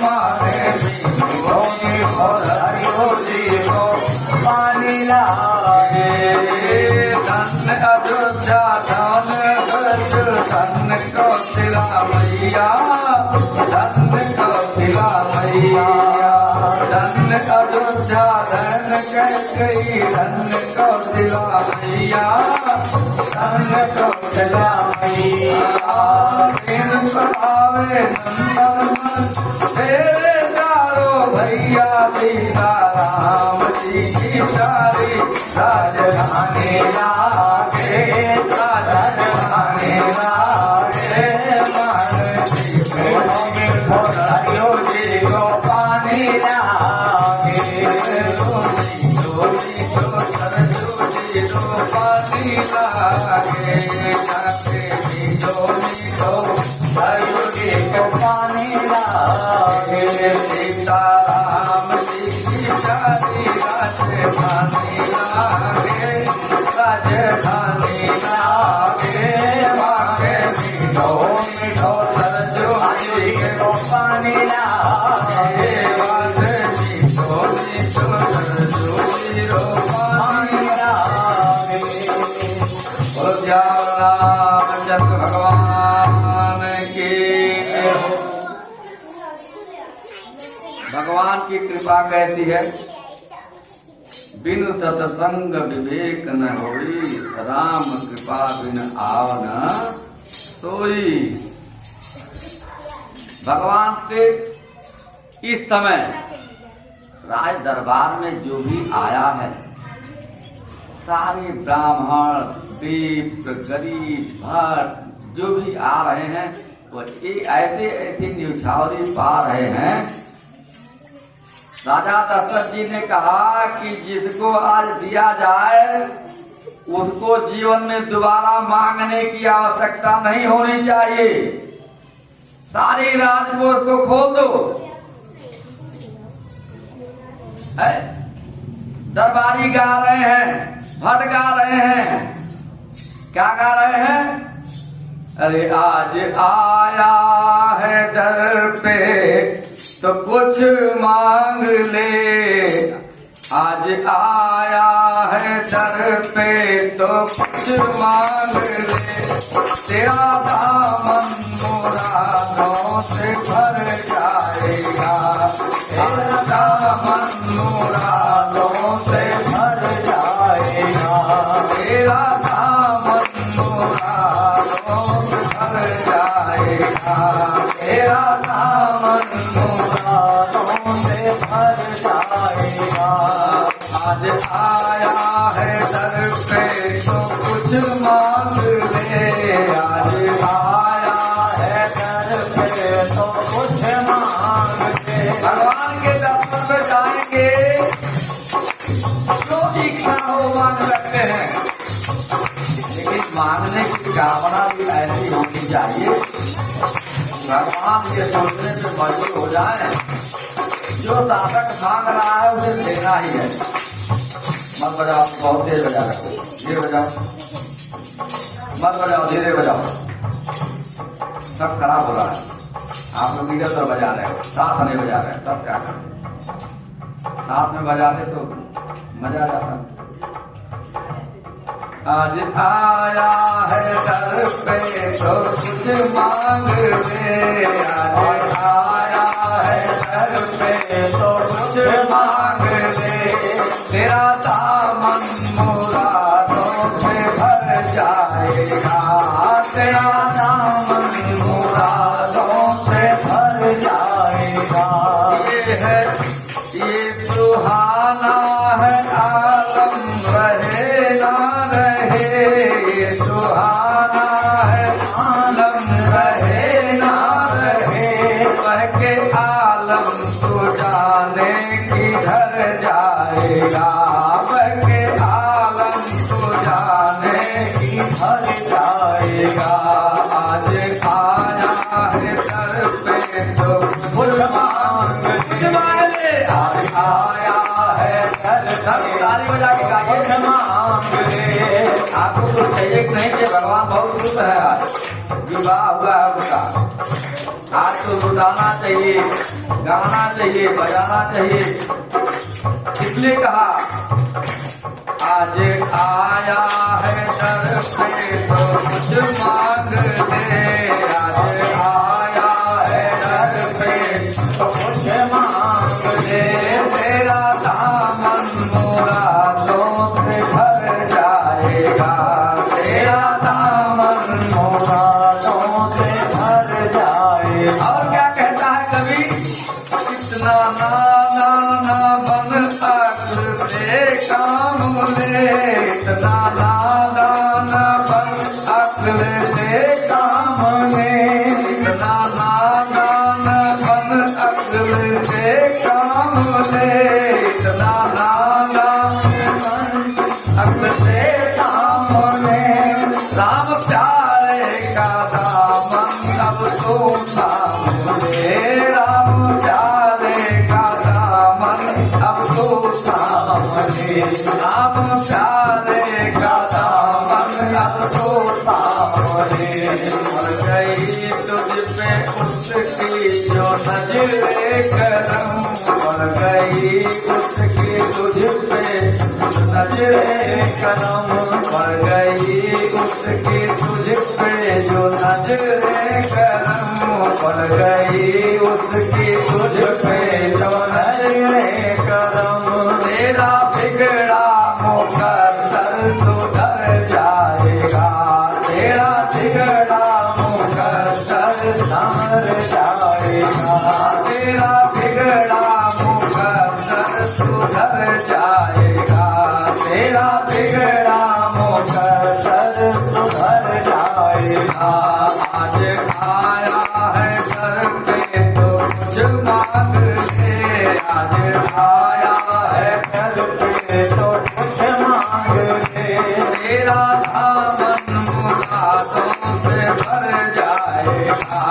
माने मीठो मीठो सरजूती को पानी लागे। धन अयोध्या धन ब्रज धन कौशला मैया, धन कौशला मैया, धन अयोध्या धन कैकेयी धन कौशला मैया, धन कौशला मैया। दिन पावे नंदन तेरे चारों भैया। सीताराम जी की प्यारी राजधानी लागे, राजधानी लागे, मन मीठो सरजूती को पानी लागे। मीठो मीठो सरजूती को पानी लागे, जाके मीठो मीठो सरजूती को पानी लागे। सीताराम जी की प्यारी राजधानी लागे, राजधानी लागे, मांगे मीठो मीठो सरजूती को पानी लागे। मांगे मीठो मीठो सरजूती को पानी लागे। बोलो रामचंद्र भगवान की। भगवान की कृपा कैसी है? बिन सत्संग विवेक न होई, राम कृपा बिन आवन सोई। भगवान से इस समय राज दरबार में जो भी आया है, सारे ब्राह्मण दीप गरीब भट्ट जो भी आ रहे हैं, वो ऐसे ऐसे न्यौछावरी पा रहे हैं। राजा दशरथ जी ने कहा कि जिसको आज दिया जाए उसको जीवन में दोबारा मांगने की आवश्यकता नहीं होनी चाहिए। सारी राजकोष को खोल दो। दरबारी गा रहे हैं, भट्ट गा रहे हैं, क्या गा रहे हैं? अरे आज आया है दर पे तो कुछ मांग ले, आज आया है दर पे तो कुछ मांग ले। तेरा दामन मुरादों से भर जाएगा, तेरा दामन मुरादों से भर जाएगा, तेरा दामन मुरादों से भर जाएगा, तेरा दामन मुरादों से भर जाएगा। आज आया है दर पे तो कुछ मांग ले, आज आया है दर पे तो कुछ मांग ले। भगवान के दर्शन में जाएंगे, जो इच्छा हो मांग सकते हैं, लेकिन मांगने की कामना भी ऐसी होनी चाहिए। भगवान के के सोचने पे मजबूर हो जाए, जो ताकत मांग रहा है उसे देना ही है। मत बजाओ, बहुत तेज बजा रहे हो, धीरे बजाओ, मत बजाओ, धीरे बजाओ, सब खराब हो रहा है। आप लोग लीडर तो बजा रहे हो, साथ नहीं बजा रहे, तब क्या करें? साथ में बजाते तो मजा आ जाता। आज आया है दर पे तो कुछ मांग दे, आज आया है दर पे तो कुछ मांग दे, तेरा दामन मुरादों से भर जाएगा, तेरा दामन मुरादों से भर जाएगा। ये सुहाना है आलम रहे ना रहे, ये सुहाना है आलम रहे ना रहे, वह के आलम तो जाने किधर जाएगा, वह के आलम तो जाने किधर जाएगा। आज आया है दर पे तो फूल मांग वाले, आज आया है दर पे, ताली बजा के गाइए मांग ले। आपको कुछ चाहिए कि नहीं कि भगवान बहुत खुश है, आज विवाह हुआ है उसका, आज तो लुटाना चाहिए, गाना चाहिए, बजाना चाहिए। इसलिए कहा आज आया है दर पे तो कुछ मांग ले, आज आया है दर पे तो कुछ मांग ले, तेरा दामन मुरादों से भर जाएगा, तेरा दामन मुरादों से भर जाएगा। और क्या कहता है कवि, इतना नाना ना बन अक्ल से काम ले, इतना नाना ना बन अक्ल से काम ले, इतना नाना ना बन अक्ल से काम ले, इतना नाना बन अक्ल से काम ले। राम प्यारे का दामन अब तो थाम ले, राम प्यारे का दामन अब तो थाम ले, राम प्यारे का दामन अब तो थाम ले। मर गई तुझ पे उसकी जो नजरे करम, मर गई उसकी तुझ पे नजरे करम, मर गई उसकी तुझ पे जो नजरे करम, मर गई उसकी तुझ पे जो नजरे करम। तेरा बिगड़ा मुकद्दर तो डर जाएगा, तेरा बिगड़ा मुकद्दर संभल जाएगा, तेरा बिगड़ा मुकद्दर सुधर जाएगा, तेरा बिगड़ा मुकद्दर सुधर जाएगा। आज आया है दर पे तो कुछ मांग ले, आज आया है दर पे तो कुछ मांग ले, तेरा दामन मुरादों से भर जाएगा,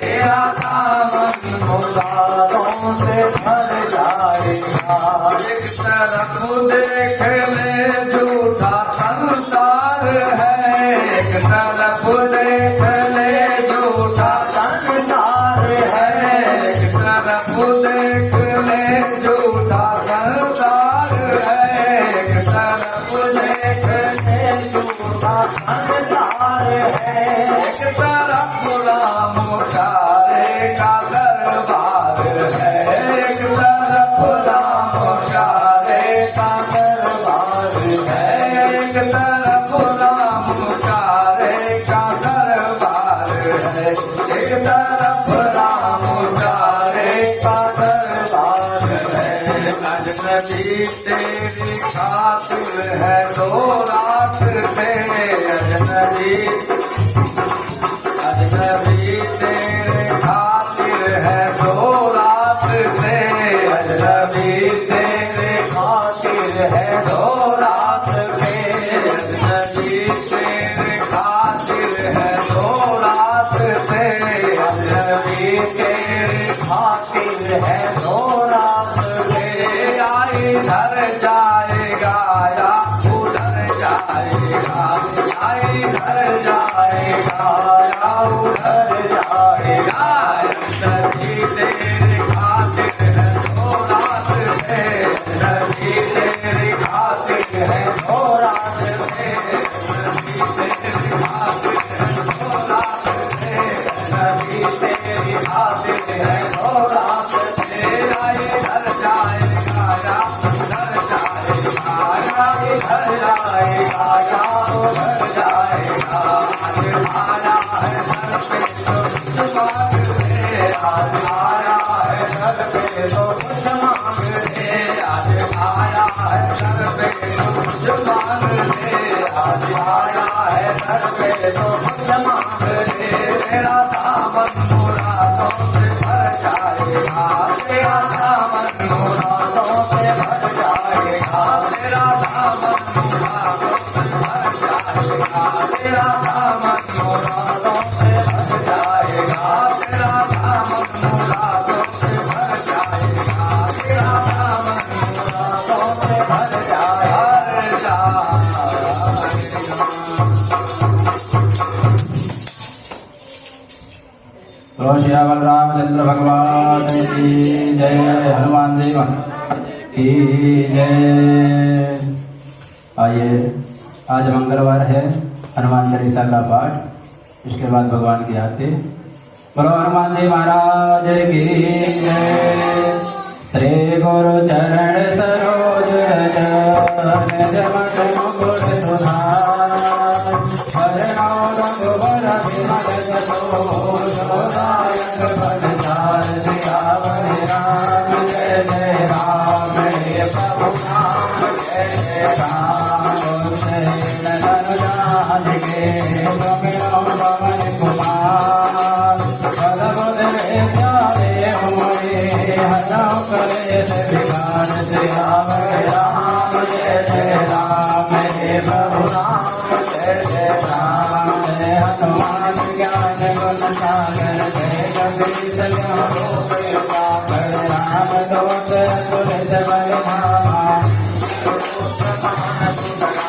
तेरा दामन मुरादों से भर जाएगा। एक तरफ देख ले झूठा संसार है, एक तरफ देख ले झूठा संसार है, एक तरफ देख ले झूठा संसार है, एक तरफ देख ले झूठा संसार है, एक तरफ राम प्यारे का दरबार है, एक तरफ राम प्यारे का दरबार है, एक तरफ राम प्यारे का दरबार है, एक तरफ राम प्यारे का दरबार है। अजनबी तेरी खातिर है दो रात से, अजनबी तेरे खातिर है दो रात से, अजनबी तेरे खातिर है दो रात से, अजनबी तेरे खातिर है दो रात से, अजनबी ले आज आया है घर पे तो भक्त मांग ले तेरा दामन मुरादों से भर जाएगा तेरा दामन मुरादों से भर जाएगा तेरा दामन मुरादों से भर जाएगा तेरा दामन मुरादों से भर जाएगा तेरा दामन मुरादों से भर जाएगा तेरा दामन मुरादों से भर जाएगा श्री बलरामचंद्र भगवान की जय, हनुमान जी की जय। आइए, आज मंगलवार है, हनुमान चालीसा का पाठ, इसके बाद भगवान की आरती। बोलो हनुमान जी महाराज की जय। श्री गुरु चरण सरोज रज जमत मुकुट सुधार हरनाम रघुबर बिमल जसो दायक फलचार सियावर राम जय जय राम हे प्रभु राम जय जय राम धनुजान के प्रमिलम पवन कुमार पद पद में प्यारे हुए हरनाम करे बिगाड़ सियावर राम जय जय राम हे प्रभु राम जय जय राम जय हनुमान ज्ञान गुण सागर जय कबीर